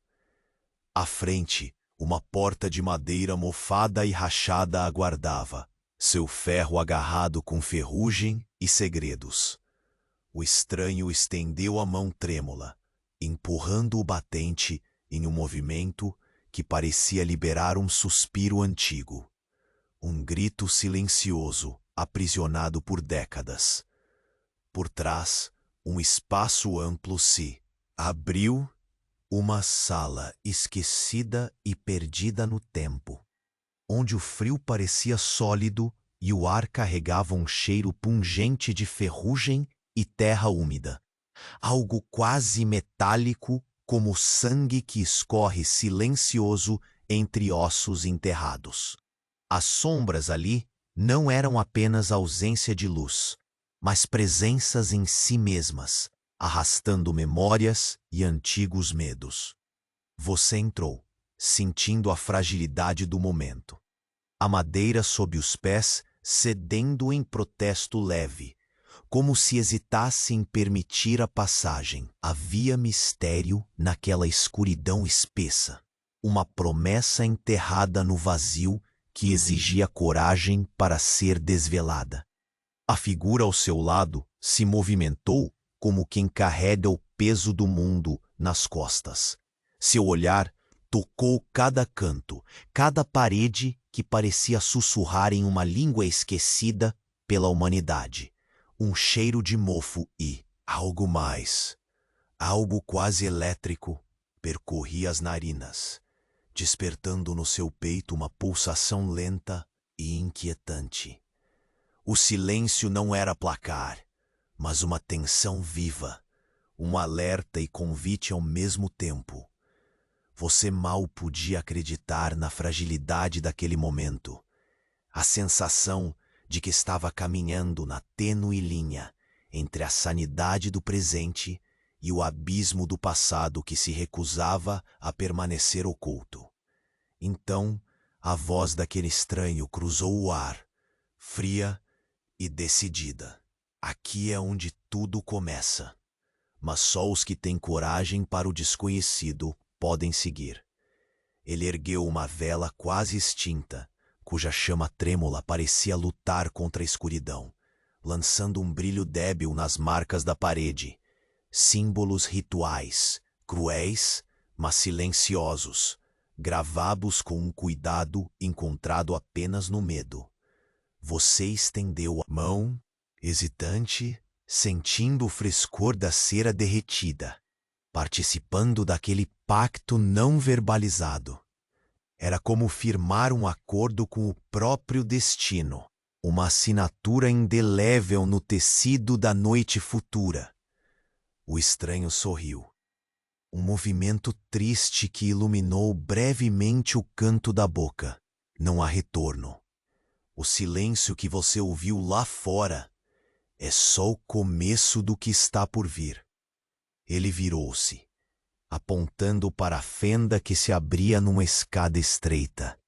À frente, uma porta de madeira mofada e rachada aguardava, seu ferro agarrado com ferrugem e segredos. O estranho estendeu a mão trêmula, empurrando o batente em um movimento que parecia liberar um suspiro antigo. Um grito silencioso, aprisionado por décadas. Por trás, um espaço amplo se abriu, uma sala esquecida e perdida no tempo, onde o frio parecia sólido e o ar carregava um cheiro pungente de ferrugem e terra úmida. Algo quase metálico, como o sangue que escorre silencioso entre ossos enterrados. As sombras ali não eram apenas ausência de luz, mas presenças em si mesmas, arrastando memórias e antigos medos. Você entrou, sentindo a fragilidade do momento. A madeira sob os pés cedendo em protesto leve, como se hesitasse em permitir a passagem. Havia mistério naquela escuridão espessa, uma promessa enterrada no vazio que exigia coragem para ser desvelada. A figura ao seu lado se movimentou como quem carrega o peso do mundo nas costas. Seu olhar tocou cada canto, cada parede que parecia sussurrar em uma língua esquecida pela humanidade. Um cheiro de mofo e algo mais, algo quase elétrico, percorria as narinas, despertando no seu peito uma pulsação lenta e inquietante. O silêncio não era placar, mas uma tensão viva, um alerta e convite ao mesmo tempo. Você mal podia acreditar na fragilidade daquele momento. A sensação de que estava caminhando na tênue linha entre a sanidade do presente e o abismo do passado que se recusava a permanecer oculto. Então, a voz daquele estranho cruzou o ar, fria e decidida. Aqui é onde tudo começa, mas só os que têm coragem para o desconhecido podem seguir. Ele ergueu uma vela quase extinta, cuja chama trêmula parecia lutar contra a escuridão, lançando um brilho débil nas marcas da parede. Símbolos rituais, cruéis, mas silenciosos, gravados com um cuidado encontrado apenas no medo. Você estendeu a mão, hesitante, sentindo o frescor da cera derretida, participando daquele pacto não verbalizado. Era como firmar um acordo com o próprio destino, uma assinatura indelével no tecido da noite futura. O estranho sorriu. Um movimento triste que iluminou brevemente o canto da boca. Não há retorno. O silêncio que você ouviu lá fora é só o começo do que está por vir. Ele virou-se, apontando para a fenda que se abria numa escada estreita,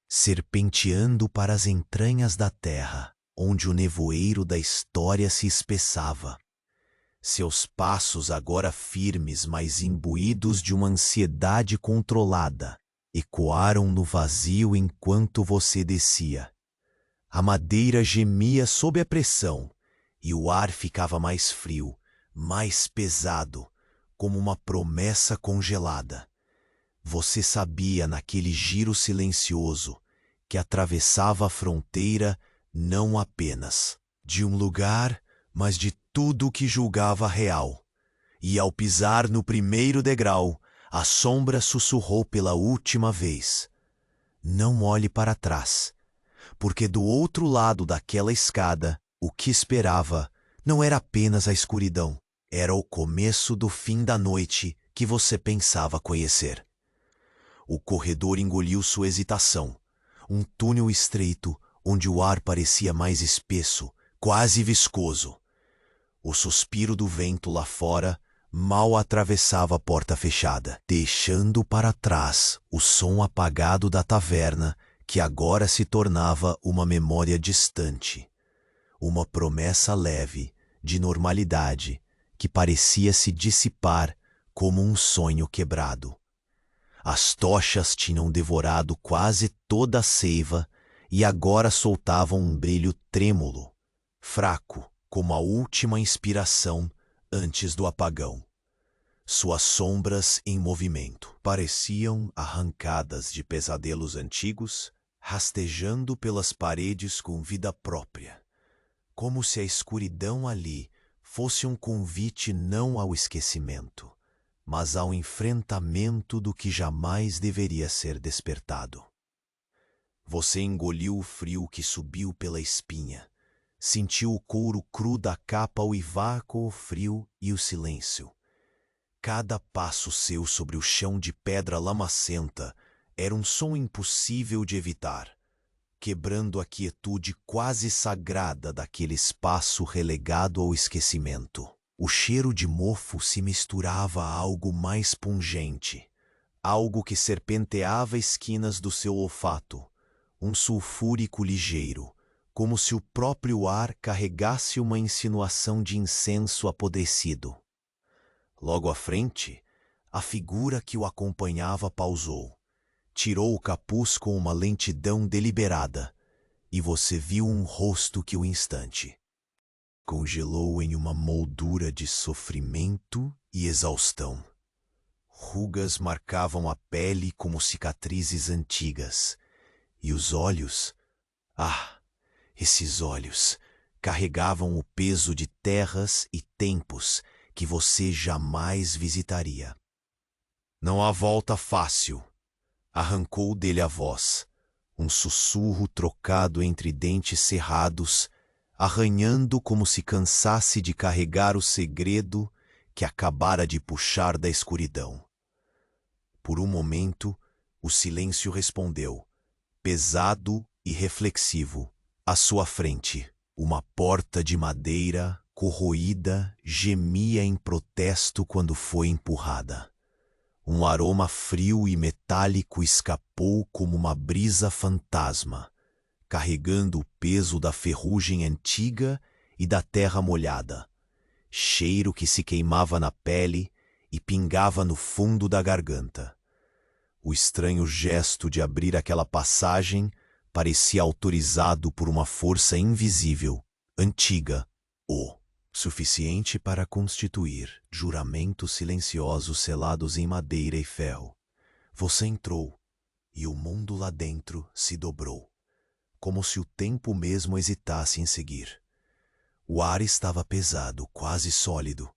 serpenteando para as entranhas da terra, onde o nevoeiro da história se espessava. Seus passos agora firmes, mas imbuídos de uma ansiedade controlada, ecoaram no vazio enquanto você descia. A madeira gemia sob a pressão, e o ar ficava mais frio, mais pesado, como uma promessa congelada. Você sabia, naquele giro silencioso, que atravessava a fronteira não apenas de um lugar, mas de tudo o que julgava real. E ao pisar no primeiro degrau, a sombra sussurrou pela última vez: não olhe para trás, porque do outro lado daquela escada, o que esperava não era apenas a escuridão, era o começo do fim da noite que você pensava conhecer. O corredor engoliu sua hesitação. Um túnel estreito, onde o ar parecia mais espesso, quase viscoso. O suspiro do vento lá fora mal atravessava a porta fechada, deixando para trás o som apagado da taverna, que agora se tornava uma memória distante. Uma promessa leve, de normalidade, que parecia se dissipar como um sonho quebrado. As tochas tinham devorado quase toda a seiva e agora soltavam um brilho trêmulo, fraco, como a última inspiração antes do apagão. Suas sombras em movimento pareciam arrancadas de pesadelos antigos, rastejando pelas paredes com vida própria, como se a escuridão ali fosse um convite não ao esquecimento, mas ao enfrentamento do que jamais deveria ser despertado. Você engoliu o frio que subiu pela espinha, sentiu o couro cru da capa uivar com o frio e o silêncio. Cada passo seu sobre o chão de pedra lamacenta era um som impossível de evitar, quebrando a quietude quase sagrada daquele espaço relegado ao esquecimento. O cheiro de mofo se misturava a algo mais pungente, algo que serpenteava esquinas do seu olfato, um sulfúrico ligeiro, como se o próprio ar carregasse uma insinuação de incenso apodrecido. Logo à frente, a figura que o acompanhava pausou, tirou o capuz com uma lentidão deliberada, e você viu um rosto que o instante congelou em uma moldura de sofrimento e exaustão. Rugas marcavam a pele como cicatrizes antigas, e os olhos, esses olhos, carregavam o peso de terras e tempos que você jamais visitaria. Não há volta fácil, arrancou dele a voz, um sussurro trocado entre dentes cerrados, arranhando como se cansasse de carregar o segredo que acabara de puxar da escuridão. Por um momento, o silêncio respondeu, pesado e reflexivo. À sua frente, uma porta de madeira, corroída, gemia em protesto quando foi empurrada. Um aroma frio e metálico escapou como uma brisa fantasma, carregando o peso da ferrugem antiga e da terra molhada, cheiro que se queimava na pele e pingava no fundo da garganta. O estranho gesto de abrir aquela passagem parecia autorizado por uma força invisível, antiga, o suficiente para constituir juramentos silenciosos selados em madeira e ferro. Você entrou, e o mundo lá dentro se dobrou, como se o tempo mesmo hesitasse em seguir. O ar estava pesado, quase sólido.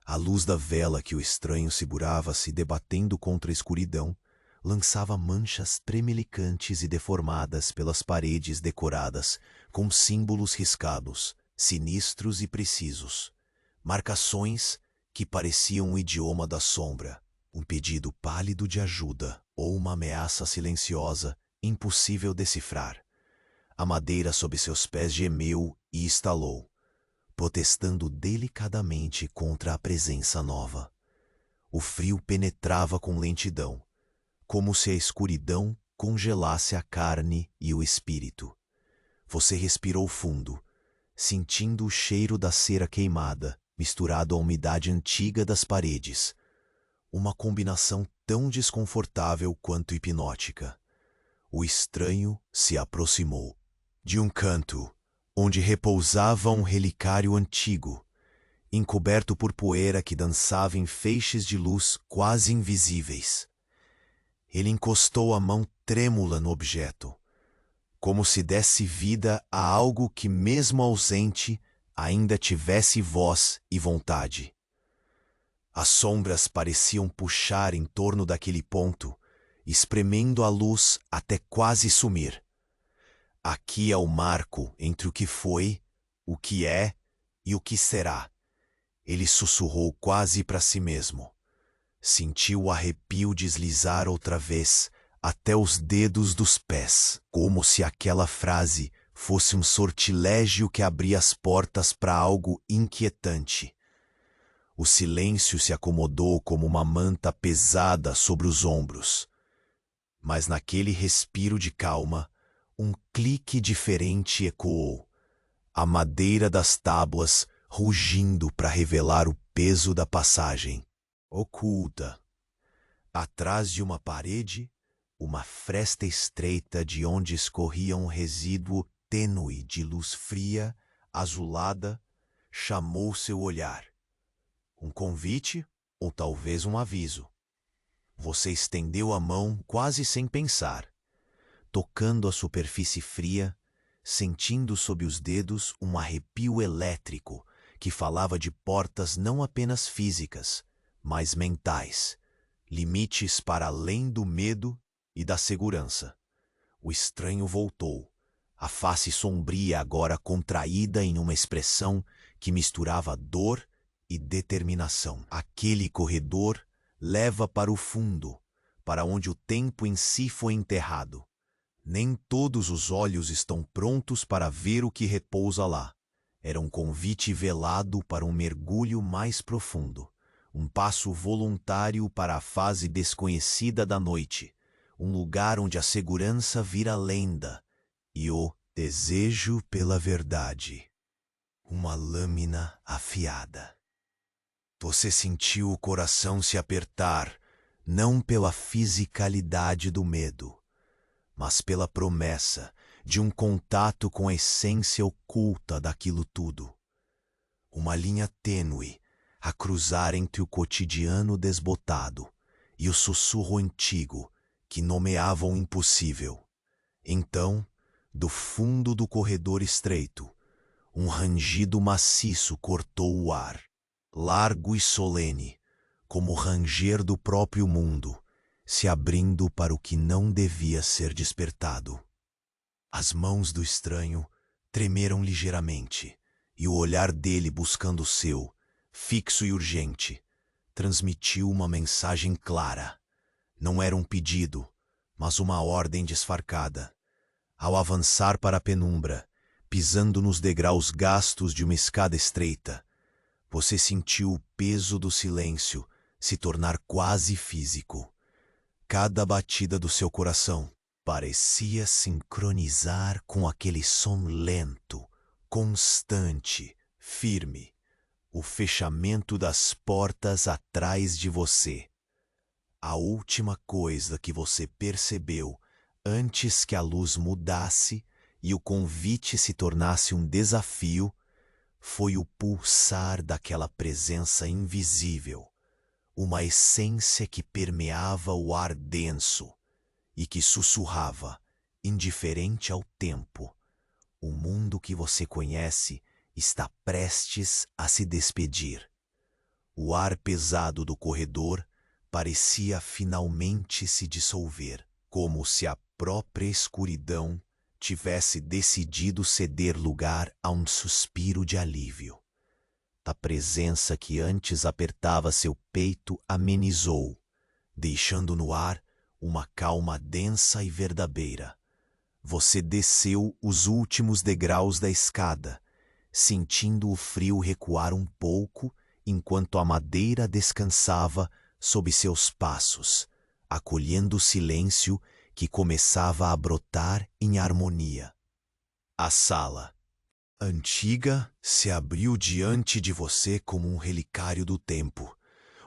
A luz da vela que o estranho segurava se debatendo contra a escuridão, lançava manchas tremelicantes e deformadas pelas paredes decoradas com símbolos riscados, sinistros e precisos. Marcações que pareciam o idioma da sombra, um pedido pálido de ajuda ou uma ameaça silenciosa, impossível decifrar. A madeira sob seus pés gemeu e estalou, protestando delicadamente contra a presença nova. O frio penetrava com lentidão, como se a escuridão congelasse a carne e o espírito. Você respirou fundo, sentindo o cheiro da cera queimada, misturado à umidade antiga das paredes. Uma combinação tão desconfortável quanto hipnótica. O estranho se aproximou. De um canto, onde repousava um relicário antigo, encoberto por poeira que dançava em feixes de luz quase invisíveis. Ele encostou a mão trêmula no objeto, como se desse vida a algo que, mesmo ausente, ainda tivesse voz e vontade. As sombras pareciam puxar em torno daquele ponto, espremendo a luz até quase sumir. Aqui é o marco entre o que foi, o que é e o que será. Ele sussurrou quase para si mesmo. Sentiu o arrepio deslizar outra vez até os dedos dos pés, como se aquela frase fosse um sortilégio que abria as portas para algo inquietante. O silêncio se acomodou como uma manta pesada sobre os ombros. Mas naquele respiro de calma, um clique diferente ecoou. A madeira das tábuas rugindo para revelar o peso da passagem. Oculta. Atrás de uma parede, uma fresta estreita de onde escorria um resíduo tênue de luz fria, azulada, chamou seu olhar. Um convite ou talvez um aviso. Você estendeu a mão quase sem pensar, tocando a superfície fria, sentindo sob os dedos um arrepio elétrico que falava de portas não apenas físicas, mas mentais, limites para além do medo e da segurança. O estranho voltou, a face sombria agora contraída em uma expressão que misturava dor e determinação. Aquele corredor leva para o fundo, para onde o tempo em si foi enterrado. Nem todos os olhos estão prontos para ver o que repousa lá. Era um convite velado para um mergulho mais profundo, um passo voluntário para a fase desconhecida da noite, um lugar onde a segurança vira lenda e o desejo pela verdade, uma lâmina afiada. Você sentiu o coração se apertar, não pela fisicalidade do medo, mas pela promessa de um contato com a essência oculta daquilo tudo. Uma linha tênue a cruzar entre o cotidiano desbotado e o sussurro antigo que nomeava o impossível. Então, do fundo do corredor estreito, um rangido maciço cortou o ar, largo e solene, como o ranger do próprio mundo, se abrindo para o que não devia ser despertado. As mãos do estranho tremeram ligeiramente, e o olhar dele buscando o seu, fixo e urgente, transmitiu uma mensagem clara. Não era um pedido, mas uma ordem disfarçada. Ao avançar para a penumbra, pisando nos degraus gastos de uma escada estreita, você sentiu o peso do silêncio se tornar quase físico. Cada batida do seu coração parecia sincronizar com aquele som lento, constante, firme, o fechamento das portas atrás de você. A última coisa que você percebeu antes que a luz mudasse e o convite se tornasse um desafio foi o pulsar daquela presença invisível, uma essência que permeava o ar denso e que sussurrava, indiferente ao tempo: o mundo que você conhece está prestes a se despedir. O ar pesado do corredor parecia finalmente se dissolver, como se a própria escuridão tivesse decidido ceder lugar a um suspiro de alívio. A presença que antes apertava seu peito amenizou, deixando no ar uma calma densa e verdadeira. Você desceu os últimos degraus da escada, sentindo o frio recuar um pouco enquanto a madeira descansava sob seus passos, acolhendo o silêncio que começava a brotar em harmonia. A sala antiga se abriu diante de você como um relicário do tempo.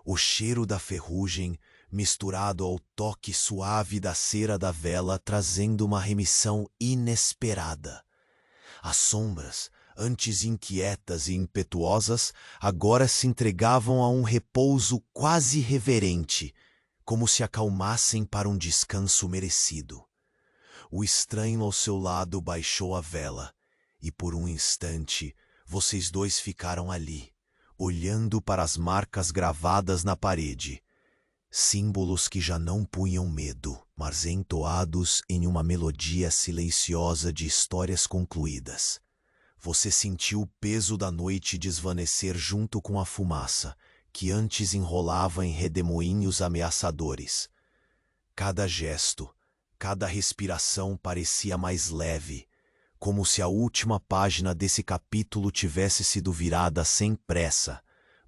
O cheiro da ferrugem misturado ao toque suave da cera da vela trazendo uma remissão inesperada. As sombras, antes inquietas e impetuosas, agora se entregavam a um repouso quase reverente, como se acalmassem para um descanso merecido. O estranho ao seu lado baixou a vela, e por um instante vocês dois ficaram ali, olhando para as marcas gravadas na parede, símbolos que já não punham medo, mas entoados em uma melodia silenciosa de histórias concluídas. Você sentiu o peso da noite desvanecer junto com a fumaça, que antes enrolava em redemoinhos ameaçadores. Cada gesto, cada respiração parecia mais leve, como se a última página desse capítulo tivesse sido virada sem pressa,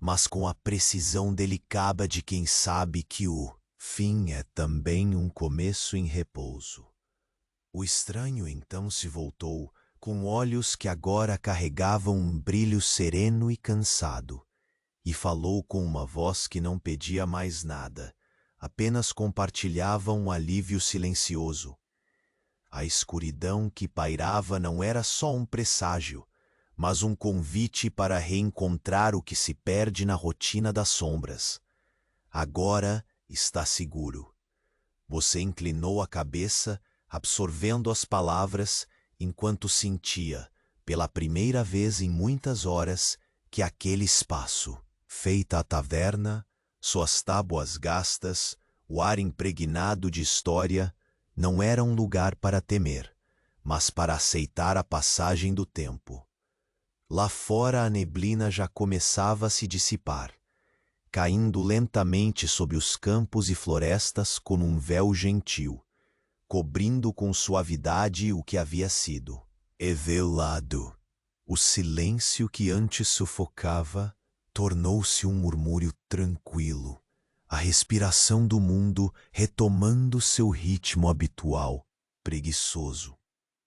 mas com a precisão delicada de quem sabe que o fim é também um começo em repouso. O estranho então se voltou, com olhos que agora carregavam um brilho sereno e cansado, e falou com uma voz que não pedia mais nada, apenas compartilhava um alívio silencioso. A escuridão que pairava não era só um presságio, mas um convite para reencontrar o que se perde na rotina das sombras. Agora está seguro. Você inclinou a cabeça, absorvendo as palavras, enquanto sentia, pela primeira vez em muitas horas, que aquele espaço, feita a taverna, suas tábuas gastas, o ar impregnado de história, não era um lugar para temer, mas para aceitar a passagem do tempo. Lá fora a neblina já começava a se dissipar, caindo lentamente sobre os campos e florestas como um véu gentil, cobrindo com suavidade o que havia sido. E velado, o silêncio que antes sufocava tornou-se um murmúrio tranquilo, a respiração do mundo retomando seu ritmo habitual, preguiçoso,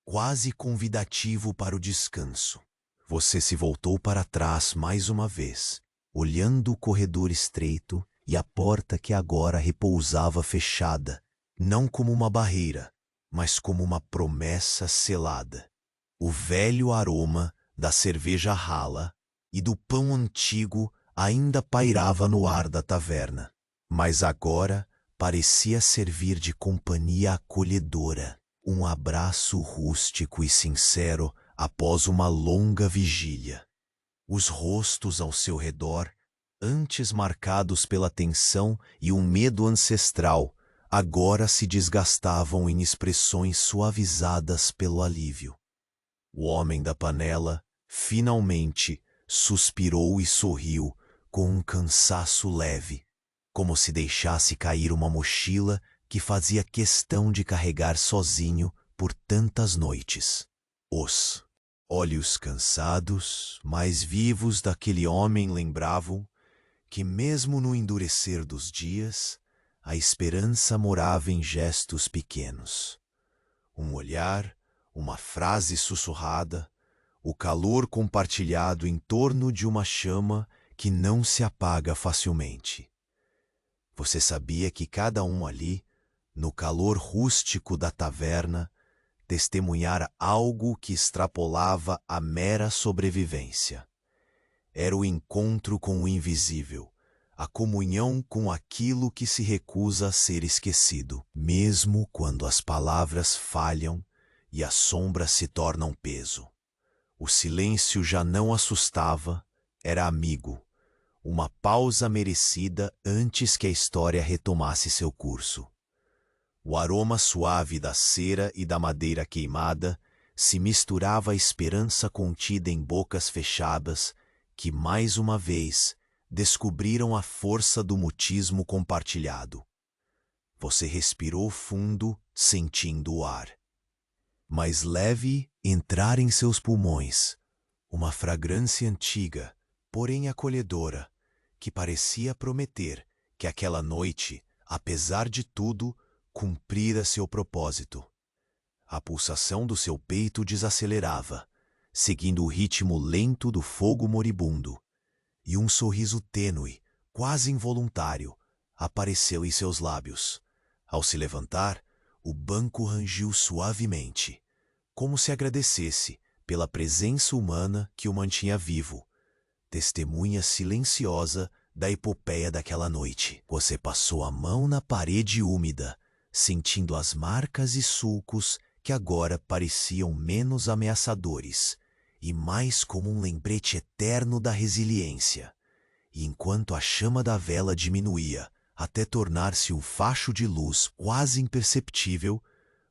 quase convidativo para o descanso. Você se voltou para trás mais uma vez, olhando o corredor estreito e a porta que agora repousava fechada, não como uma barreira, mas como uma promessa selada. O velho aroma da cerveja rala e do pão antigo ainda pairava no ar da taverna, mas agora parecia servir de companhia acolhedora, um abraço rústico e sincero após uma longa vigília. Os rostos ao seu redor, antes marcados pela tensão e um medo ancestral, agora se desgastavam em expressões suavizadas pelo alívio. O homem da panela, finalmente, suspirou e sorriu com um cansaço leve, como se deixasse cair uma mochila que fazia questão de carregar sozinho por tantas noites. Os olhos cansados, mas vivos daquele homem lembravam que, mesmo no endurecer dos dias, a esperança morava em gestos pequenos. Um olhar, uma frase sussurrada, o calor compartilhado em torno de uma chama que não se apaga facilmente. Você sabia que cada um ali, no calor rústico da taverna, testemunhara algo que extrapolava a mera sobrevivência. Era o encontro com o invisível, a comunhão com aquilo que se recusa a ser esquecido, mesmo quando as palavras falham e as sombras se tornam peso. O silêncio já não assustava, era amigo, uma pausa merecida antes que a história retomasse seu curso. O aroma suave da cera e da madeira queimada se misturava à esperança contida em bocas fechadas que, mais uma vez, descobriram a força do mutismo compartilhado. Você respirou fundo, sentindo o ar. mais leve entrar em seus pulmões, uma fragrância antiga, porém acolhedora, que parecia prometer que aquela noite, apesar de tudo, cumprira seu propósito. A pulsação do seu peito desacelerava, seguindo o ritmo lento do fogo moribundo, e um sorriso tênue, quase involuntário, apareceu em seus lábios. Ao se levantar, o banco rangiu suavemente, como se agradecesse pela presença humana que o mantinha vivo, testemunha silenciosa da epopeia daquela noite. Você passou a mão na parede úmida, sentindo as marcas e sulcos que agora pareciam menos ameaçadores e mais como um lembrete eterno da resiliência. E enquanto a chama da vela diminuía, até tornar-se um facho de luz quase imperceptível,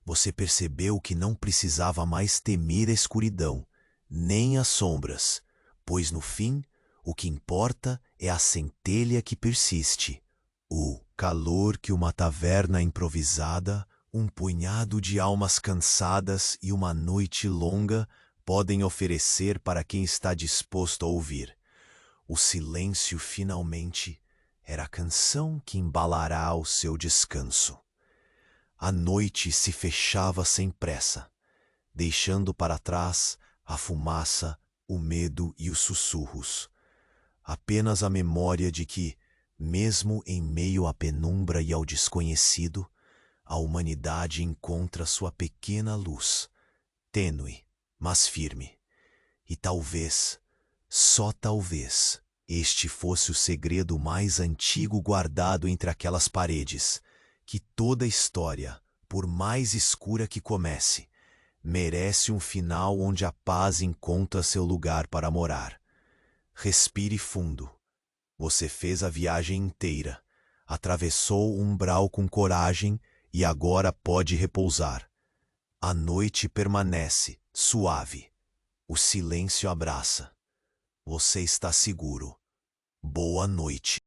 você percebeu que não precisava mais temer a escuridão, nem as sombras, pois no fim, o que importa é a centelha que persiste, o calor que uma taverna improvisada, um punhado de almas cansadas e uma noite longa podem oferecer para quem está disposto a ouvir. O silêncio, finalmente, era a canção que embalará o seu descanso. A noite se fechava sem pressa, deixando para trás a fumaça, o medo e os sussurros. Apenas a memória de que, mesmo em meio à penumbra e ao desconhecido, a humanidade encontra sua pequena luz, tênue, mas firme. E talvez, só talvez, este fosse o segredo mais antigo guardado entre aquelas paredes, que toda história, por mais escura que comece, merece um final onde a paz encontra seu lugar para morar. Respire fundo. Você fez a viagem inteira, atravessou o umbral com coragem e agora pode repousar. A noite permanece, suave. O silêncio abraça. Você está seguro. Boa noite.